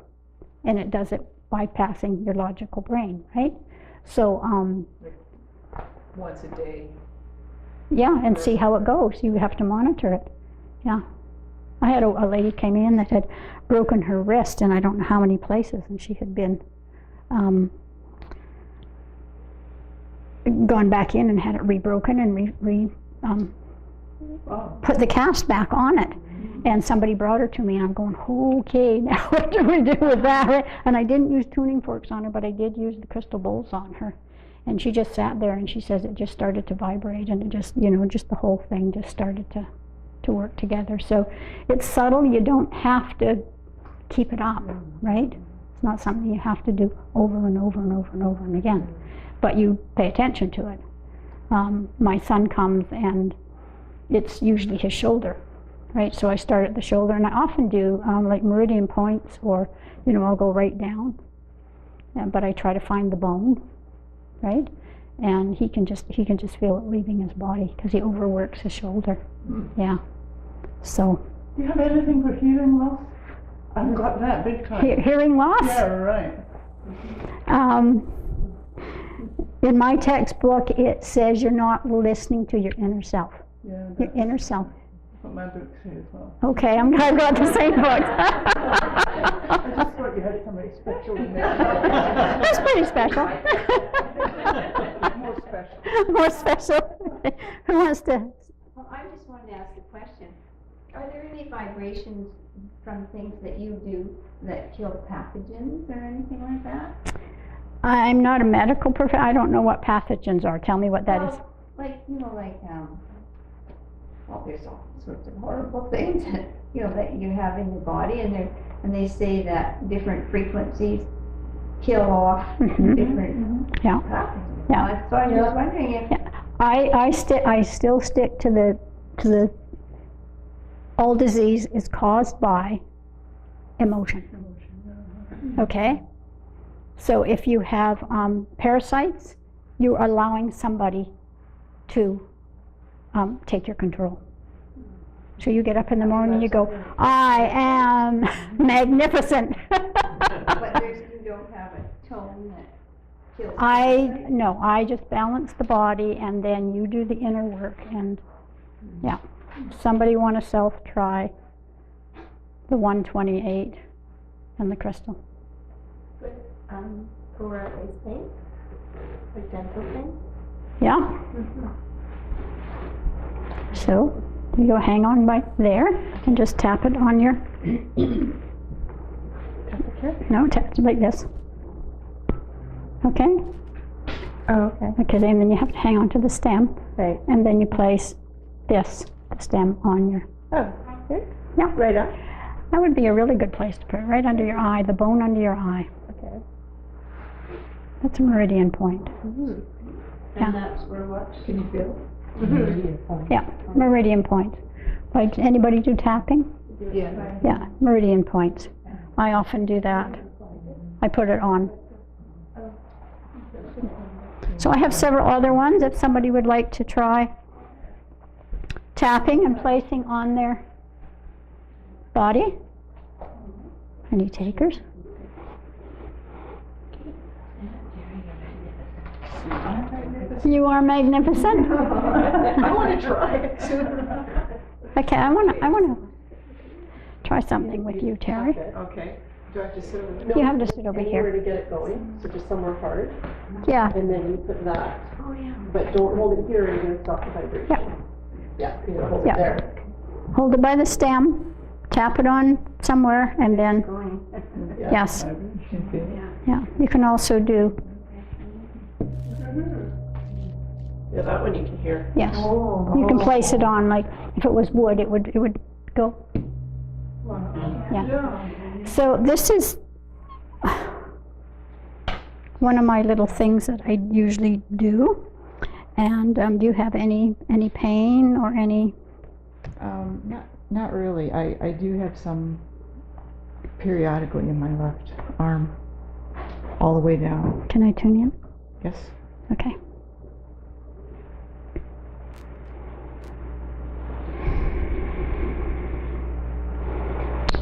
and it does it bypassing your logical brain, right? So Once a day. yeah, and see how it goes. You have to monitor it. Yeah. I had a lady came in that had broken her wrist in I don't know how many places, and she had been gone back in and had it rebroken and put the cast back on it. And somebody brought her to me, and I'm going, okay, now what do we do with that? And I didn't use tuning forks on her, but I did use the crystal bowls on her. And she just sat there and she says it just started to vibrate and it just, just the whole thing just started to work together. So it's subtle. You don't have to keep it up, right? It's not something you have to do over and over and over and over and again. But you pay attention to it. My son comes and it's usually his shoulder, right? So I start at the shoulder, and I often do like meridian points, or I'll go right down. But I try to find the bone, right? And he can just feel it leaving his body because he overworks his shoulder. Yeah. So. Do you have anything for hearing loss? I've got that big time. Hearing loss? Yeah, right. In my textbook, it says you're not listening to your inner self. Yeah, Your inner self. that's what my book says as well. Okay, I've got the same book. I just thought you had somebody special in there. That's pretty special. More special. More special. Who wants to? Well, I just wanted to ask a question. Are there any vibrations from things that you do that kill pathogens or anything like that? I'm not a medical professional. I don't know what pathogens are. Tell me what that is. Like, well, there's all sorts of horrible things that, that you have in your body, and they say that different frequencies kill off different Yeah. pathogens. Yeah. So I was just wondering if. Yeah. I still stick to the all disease is caused by emotion. Okay? So if you have parasites, you're allowing somebody to take your control. So you get up in the morning and you go, I am magnificent. But you don't have a tone that kills. No, I just balance the body and then you do the inner work. And yeah, somebody want to self-try the 128 and the crystal. For face pain, like dental pain. Yeah. So you go hang on right there and just tap it on your. Tap it here? No, tap it like this. Okay. Oh, okay. Okay, and then you have to hang on to the stem. Right. And then you place the stem on your. Oh, here? Yeah. Right up. That would be a really good place to put it, right under your eye, the bone under your eye. Okay. That's a meridian point. Mm-hmm. Yeah. And that's where what? Can you feel? Yeah, meridian point. Like, anybody do tapping? Yeah. Yeah, meridian points. I often do that. I put it on. So I have several other ones if somebody would like to try tapping and placing on their body. Any takers? You are magnificent. I want to try it. Okay, I want to try something with you, Terry. Okay. Do I have to sit over there? You have to sit over Anywhere here. to get it going, so just somewhere hard, Yeah, and then you put that. Oh, yeah. But don't hold it here, or you're gonna stop the vibration. Yeah. Yeah, you're gonna hold Yeah. it there. hold it by the stem, tap it on somewhere, and then, Going. yes. Yeah, you can also do, Yeah, that one you can hear. yes. You can place it on, like, if it was wood, it would go. Yeah. So this is one of my little things that I usually do. And do you have any pain or any? Not really. I do have some periodically in my left arm, all the way down. Can I tune in? Yes. Okay.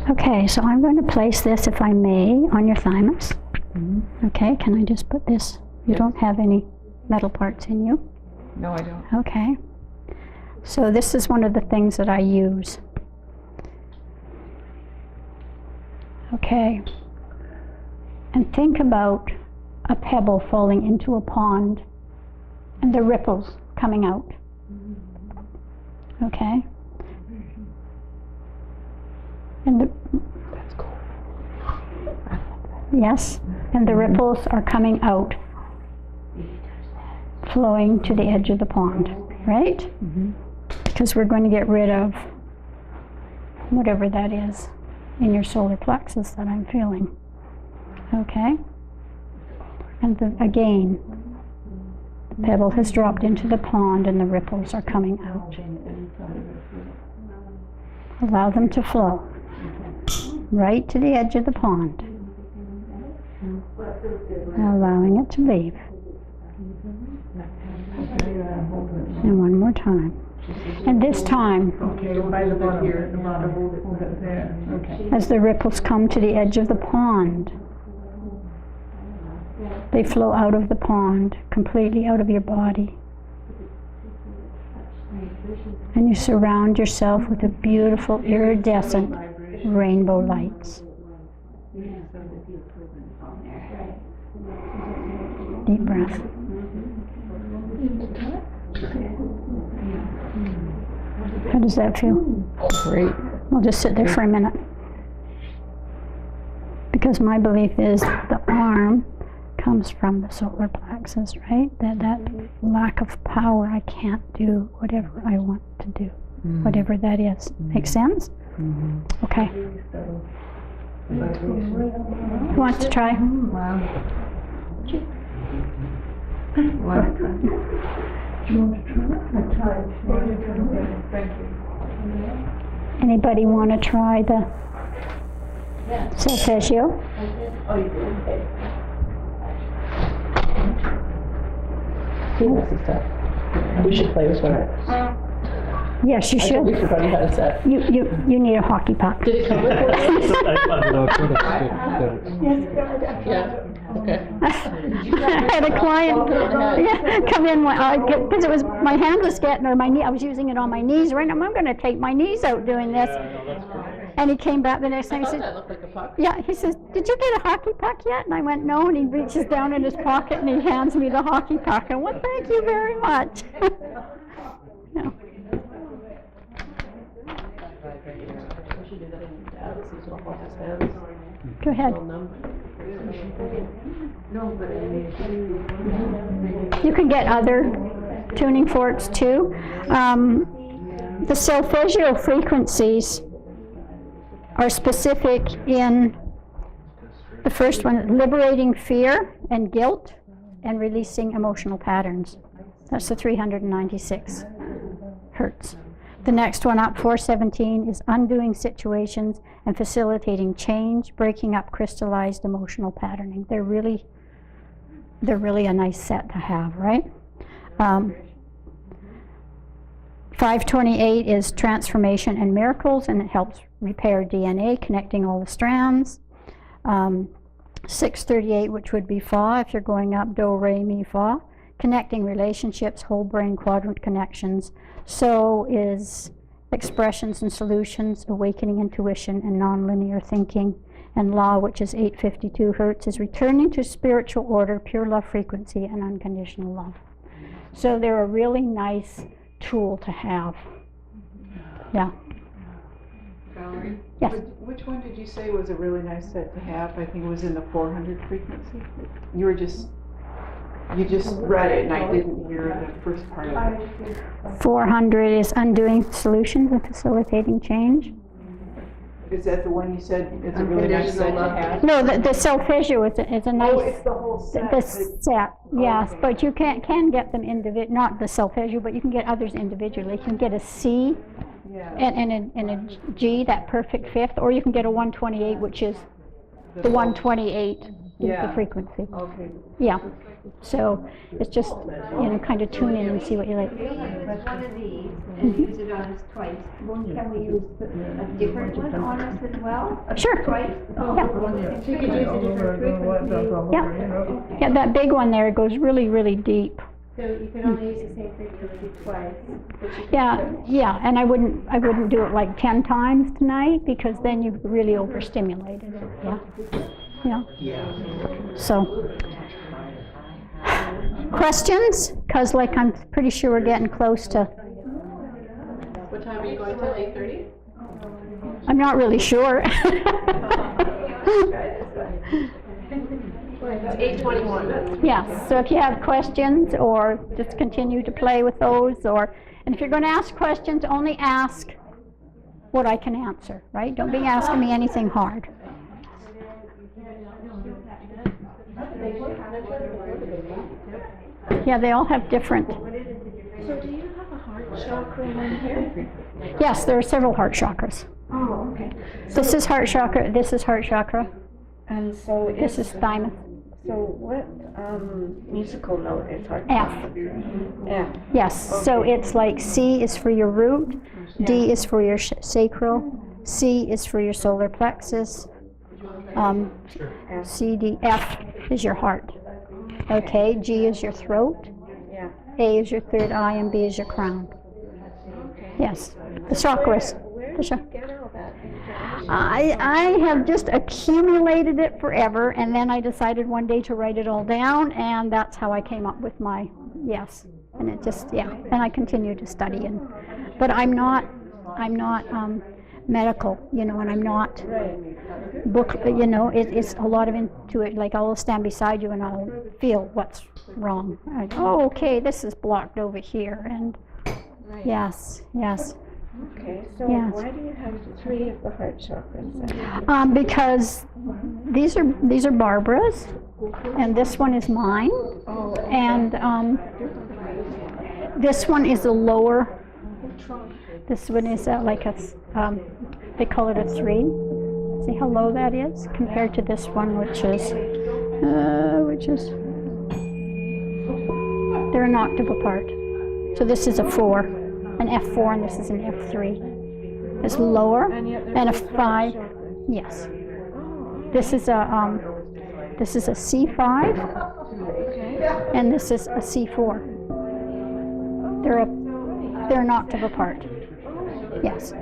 Okay, so I'm going to place this, if I may, on your thymus. Okay, can I just put this? You don't have any metal parts in you? No, I don't. Okay. So this is one of the things that I use. Okay. And think about a pebble falling into a pond and the ripples coming out. Okay? And the, That's cool. yes, and the ripples are coming out. flowing to the edge of the pond, right? Because we're going to get rid of whatever that is in your solar plexus that I'm feeling. Okay? And again, the pebble has dropped into the pond and the ripples are coming out. Allow them to flow right to the edge of the pond. Allowing it to leave. And one more time. And this time, Okay, by the bottom here, at the bottom, hold it there, okay. as the ripples come to the edge of the pond, they flow out of the pond, completely out of your body. And you surround yourself with the beautiful iridescent rainbow lights. Deep breath. How does that feel? Great. We'll just sit there for a minute. Because my belief is the arm comes from the solar plexus, right? That lack of power, I can't do whatever I want to do, whatever that is. Make sense? Okay. Who wants to try? Anybody want to try the solfeggio? We should play this one. Yes, you should. We forgot how to set. You need a hockey puck. Did it come with one? No, it's sort of Yeah, okay. I had a client come in because it was my hand was getting, or my knee. I was using it on my knees. Right now, I'm going to take my knees out doing this. And he came back the next time. He said, That looked like a puck. "Yeah." He says, "Did you get a hockey puck yet?" And I went, "No." And he reaches down in his pocket and he hands me the hockey puck. And well, thank you very much. Yeah. Go ahead. You can get other tuning forks too. The solfeggio frequencies are specific in the first one, liberating fear and guilt and releasing emotional patterns. That's the 396 hertz. The next one up, 417, is undoing situations and facilitating change, breaking up crystallized emotional patterning. They're really a nice set to have, right? 528 is transformation and miracles, and it helps repair DNA, connecting all the strands. 638, which would be Fa, if you're going up, Do, Re, Mi, Fa, connecting relationships, whole brain quadrant connections. So is expressions and solutions, awakening intuition, and nonlinear thinking. And La, which is 852 hertz, is returning to spiritual order, pure love frequency, and unconditional love. So they're a really nice tool to have. Yeah. Valarie? Yes. Which one did you say was a really nice set to have? I think it was in the 400 frequency. You just read it and I didn't hear the first part of it. 400 is undoing solutions and facilitating change. Is that the one you said is a really nice set to have? No, the solfeggio is a nice. Oh, it's the whole set. The set, yes, okay. but you can get them individual, not the solfeggio, but you can get others individually. You can get a C Yeah. and a G, that perfect fifth, or you can get a 128, which is the 128 is Yeah. the frequency. Okay. Yeah. So it's just, kind of tune in and see what you like. But one of these, and use it on us twice. Can we use a different one on us as well? Sure. Twice? Oh, Yeah. and so you can use a different frequency. Yeah, that big one there goes really, really deep. So you can only use the same frequency twice. but you can Yeah, and I wouldn't do it like 10 times tonight, because then you've really overstimulated it. Yeah. So, questions? Because I'm pretty sure we're getting close to. What time are you going till 8:30? I'm not really sure. It's 8:21. Yeah, so if you have questions, or just continue to play with those, and if you're going to ask questions, only ask what I can answer, right? Don't be asking me anything hard. Yeah, they all have different. So do you have a heart chakra one here? Yes, there are several heart chakras. Oh, okay. This is heart chakra, this is heart chakra, And so this is thymus. So what musical note is heart F. chakra? F. Yes, so it's like C is for your root, D is for your sacral, C is for your solar plexus, C, D, F is your heart. Okay, G is your throat, Yeah. A is your third eye, and B is your crown. Yes, the chakras. Where The did you chak- get all that information? I have just accumulated it forever, and then I decided one day to write it all down, and that's how I came up with my, yes. And it just, yeah, and I continue to study, but I'm not medical, you know, and I'm not book, you know, it's a lot of intuition. Like I'll stand beside you and I'll feel what's wrong. Oh, okay, this is blocked over here, and yes. Okay, so Yes. why do you have 3 of the heart chakras then? Because these are Barbara's, and this one is mine, Oh, and this one is a lower. This one is like a, they call it a 3. See how low that is compared to this one, which is, they're an octave apart. So this is a 4, an F4, and this is an F3. It's lower, and a 5. Yes. This is a C5, and this is a C4. They're an octave apart. Yes.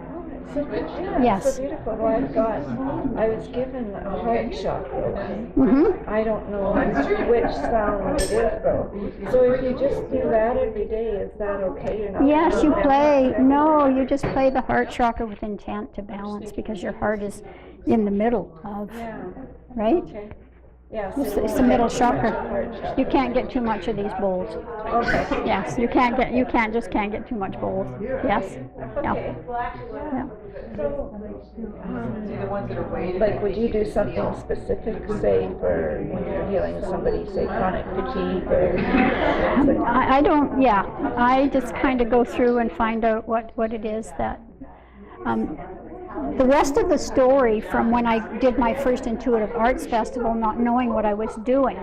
Yes. So beautiful. Well, I was given a heart chakra one. Mm-hmm. I don't know which sound it is though. So if you just do that every day, is that okay? You're not Yes, you doing play. No, you just play the heart chakra with intent to balance, because your heart is in the middle of, Yeah. right? Okay. Yeah. It's the middle chakra. You can't get too much of these bowls. Okay. Yes, you can't get too much bowls. Yes. Yeah. Yeah. Like, would you do something specific, say, for when you're healing somebody, say, chronic fatigue or? I don't, yeah, I just kind of go through and find out what it is that, the rest of the story from when I did my first Intuitive Arts Festival, not knowing what I was doing,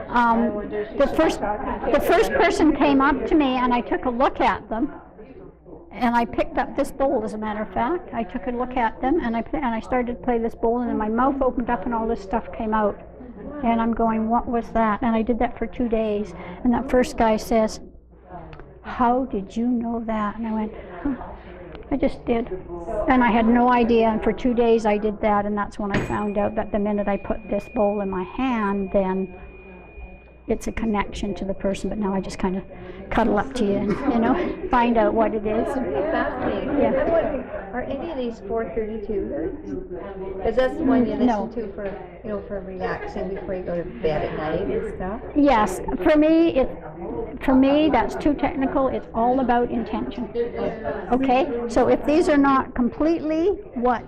the first person came up to me and I took a look at them, and I picked up this bowl, as a matter of fact. I took a look at them and I started to play this bowl, and then my mouth opened up and all this stuff came out. And I'm going, what was that? And I did that for 2 days. And that first guy says, how did you know that? And I went, I just did. And I had no idea, and for 2 days I did that, and that's when I found out that the minute I put this bowl in my hand, then it's a connection to the person. But now I just kind of cuddle up to you and, you know, find out what it is. Fascinating. Yeah. I'm wondering, are any of these 432 hertz? Because that's the one you listen No. to for, you know, for relaxing before you go to bed at night and stuff. Yes, for me, that's too technical. It's all about intention. Okay, so if these are not completely what,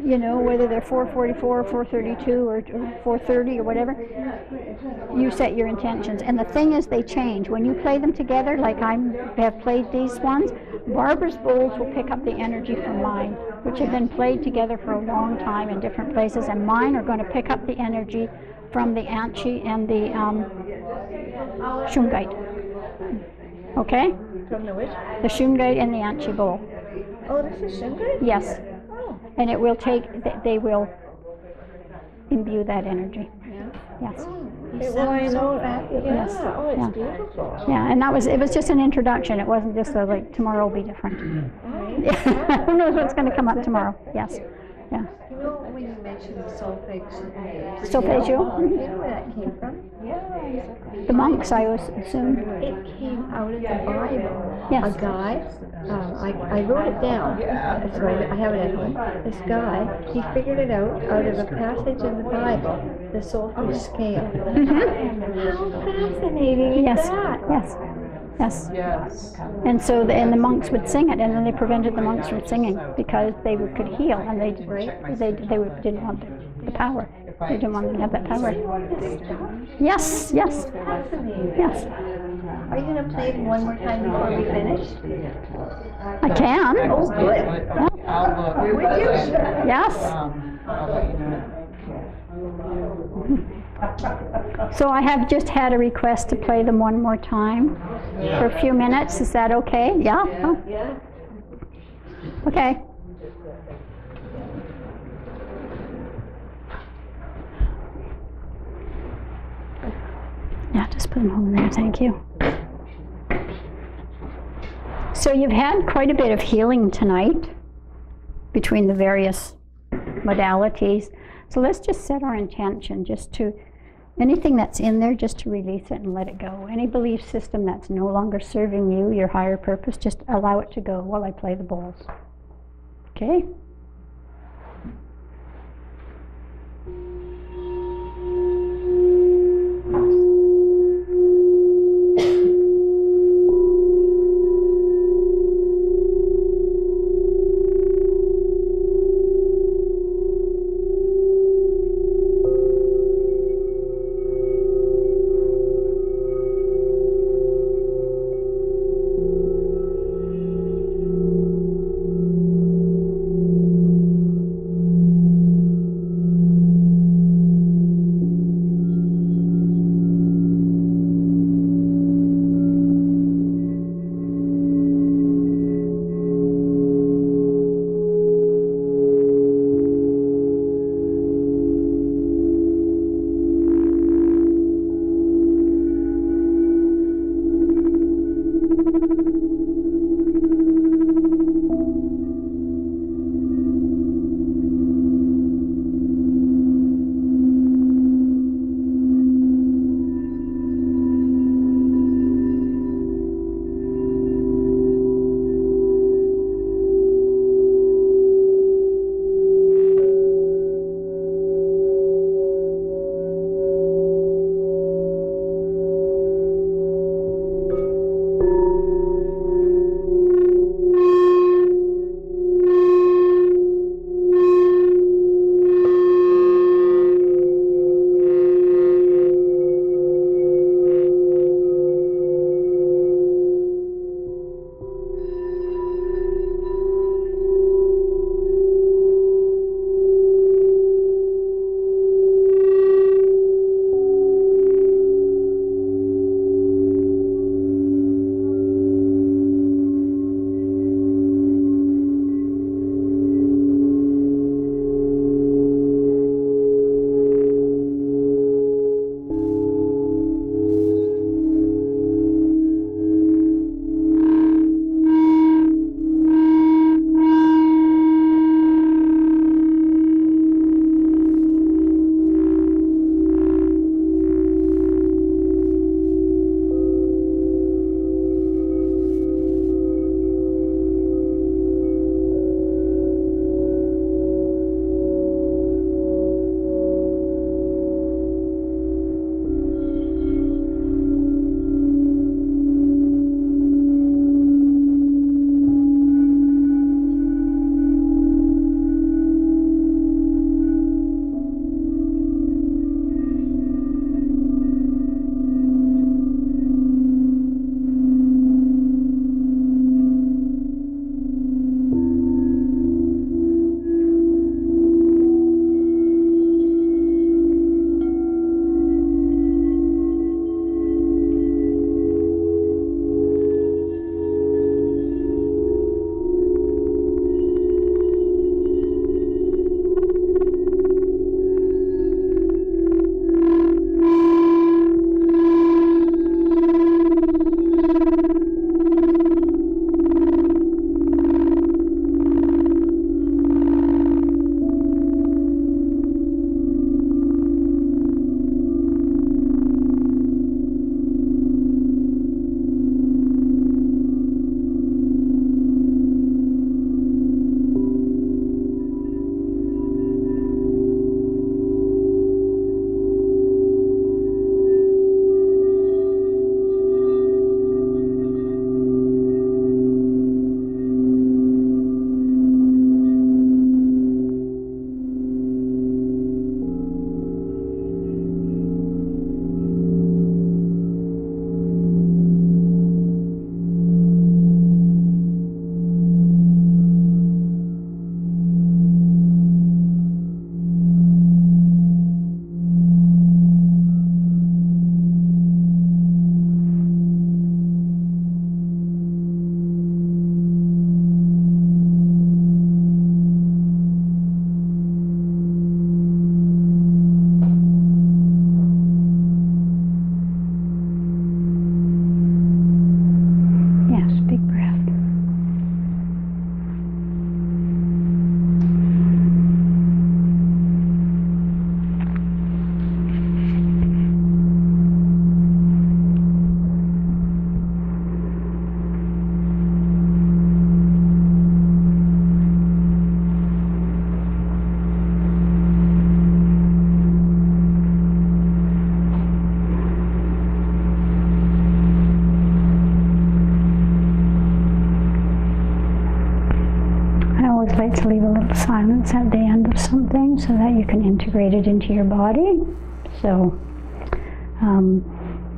you know, whether they're 444 or 432 or 430 or whatever, you set your intentions. And the thing is, they change. When you play them together, like I have played these ones, Barbara's bowls will pick up the energy from mine, which have been played together for a long time in different places, and mine are going to pick up the energy from the Anchi and the Shungite. Okay? From the which? The Shungite and the Anchi bowl. Oh, this is sugar? Yes. Oh, And it will take, they will imbue that energy. Yes. okay, well, I know, Yes. yeah, oh, Yeah. it's beautiful. Yeah, and it was just an introduction. It wasn't just like tomorrow will be different. Who knows what's going to come up tomorrow? Yes. Yeah. You know, when you mentioned the solfeggio. Solfeggio? You know where that came from? The monks, I assume. It came out of the Bible. Yes. A guy, I wrote it down, so I have it at home. This guy, he figured it out of a passage in the Bible, the solfege scale. How fascinating is Yes, that? yes, yes. Yes. And so, and the monks would sing it, and then they prevented the monks from singing because they could heal, and they didn't want the power. They didn't want them to have that power. Yes, yes, yes. Are you going to play it one more time before we finish? I can. Oh, good. I'll look. Would you? Yes. I'll let you know. So I have just had a request to play them one more time for a few minutes. Is that okay? Yeah? Oh. Yeah. Okay. Yeah, just put them over there. Thank you. So you've had quite a bit of healing tonight between the various modalities. So let's just set our intention just to, anything that's in there, just to release it and let it go. Any belief system that's no longer serving you, your higher purpose, just allow it to go while I play the bowls. Okay? to leave a little silence at the end of something so that you can integrate it into your body. So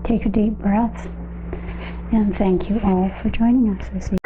take a deep breath, and thank you all for joining us this evening.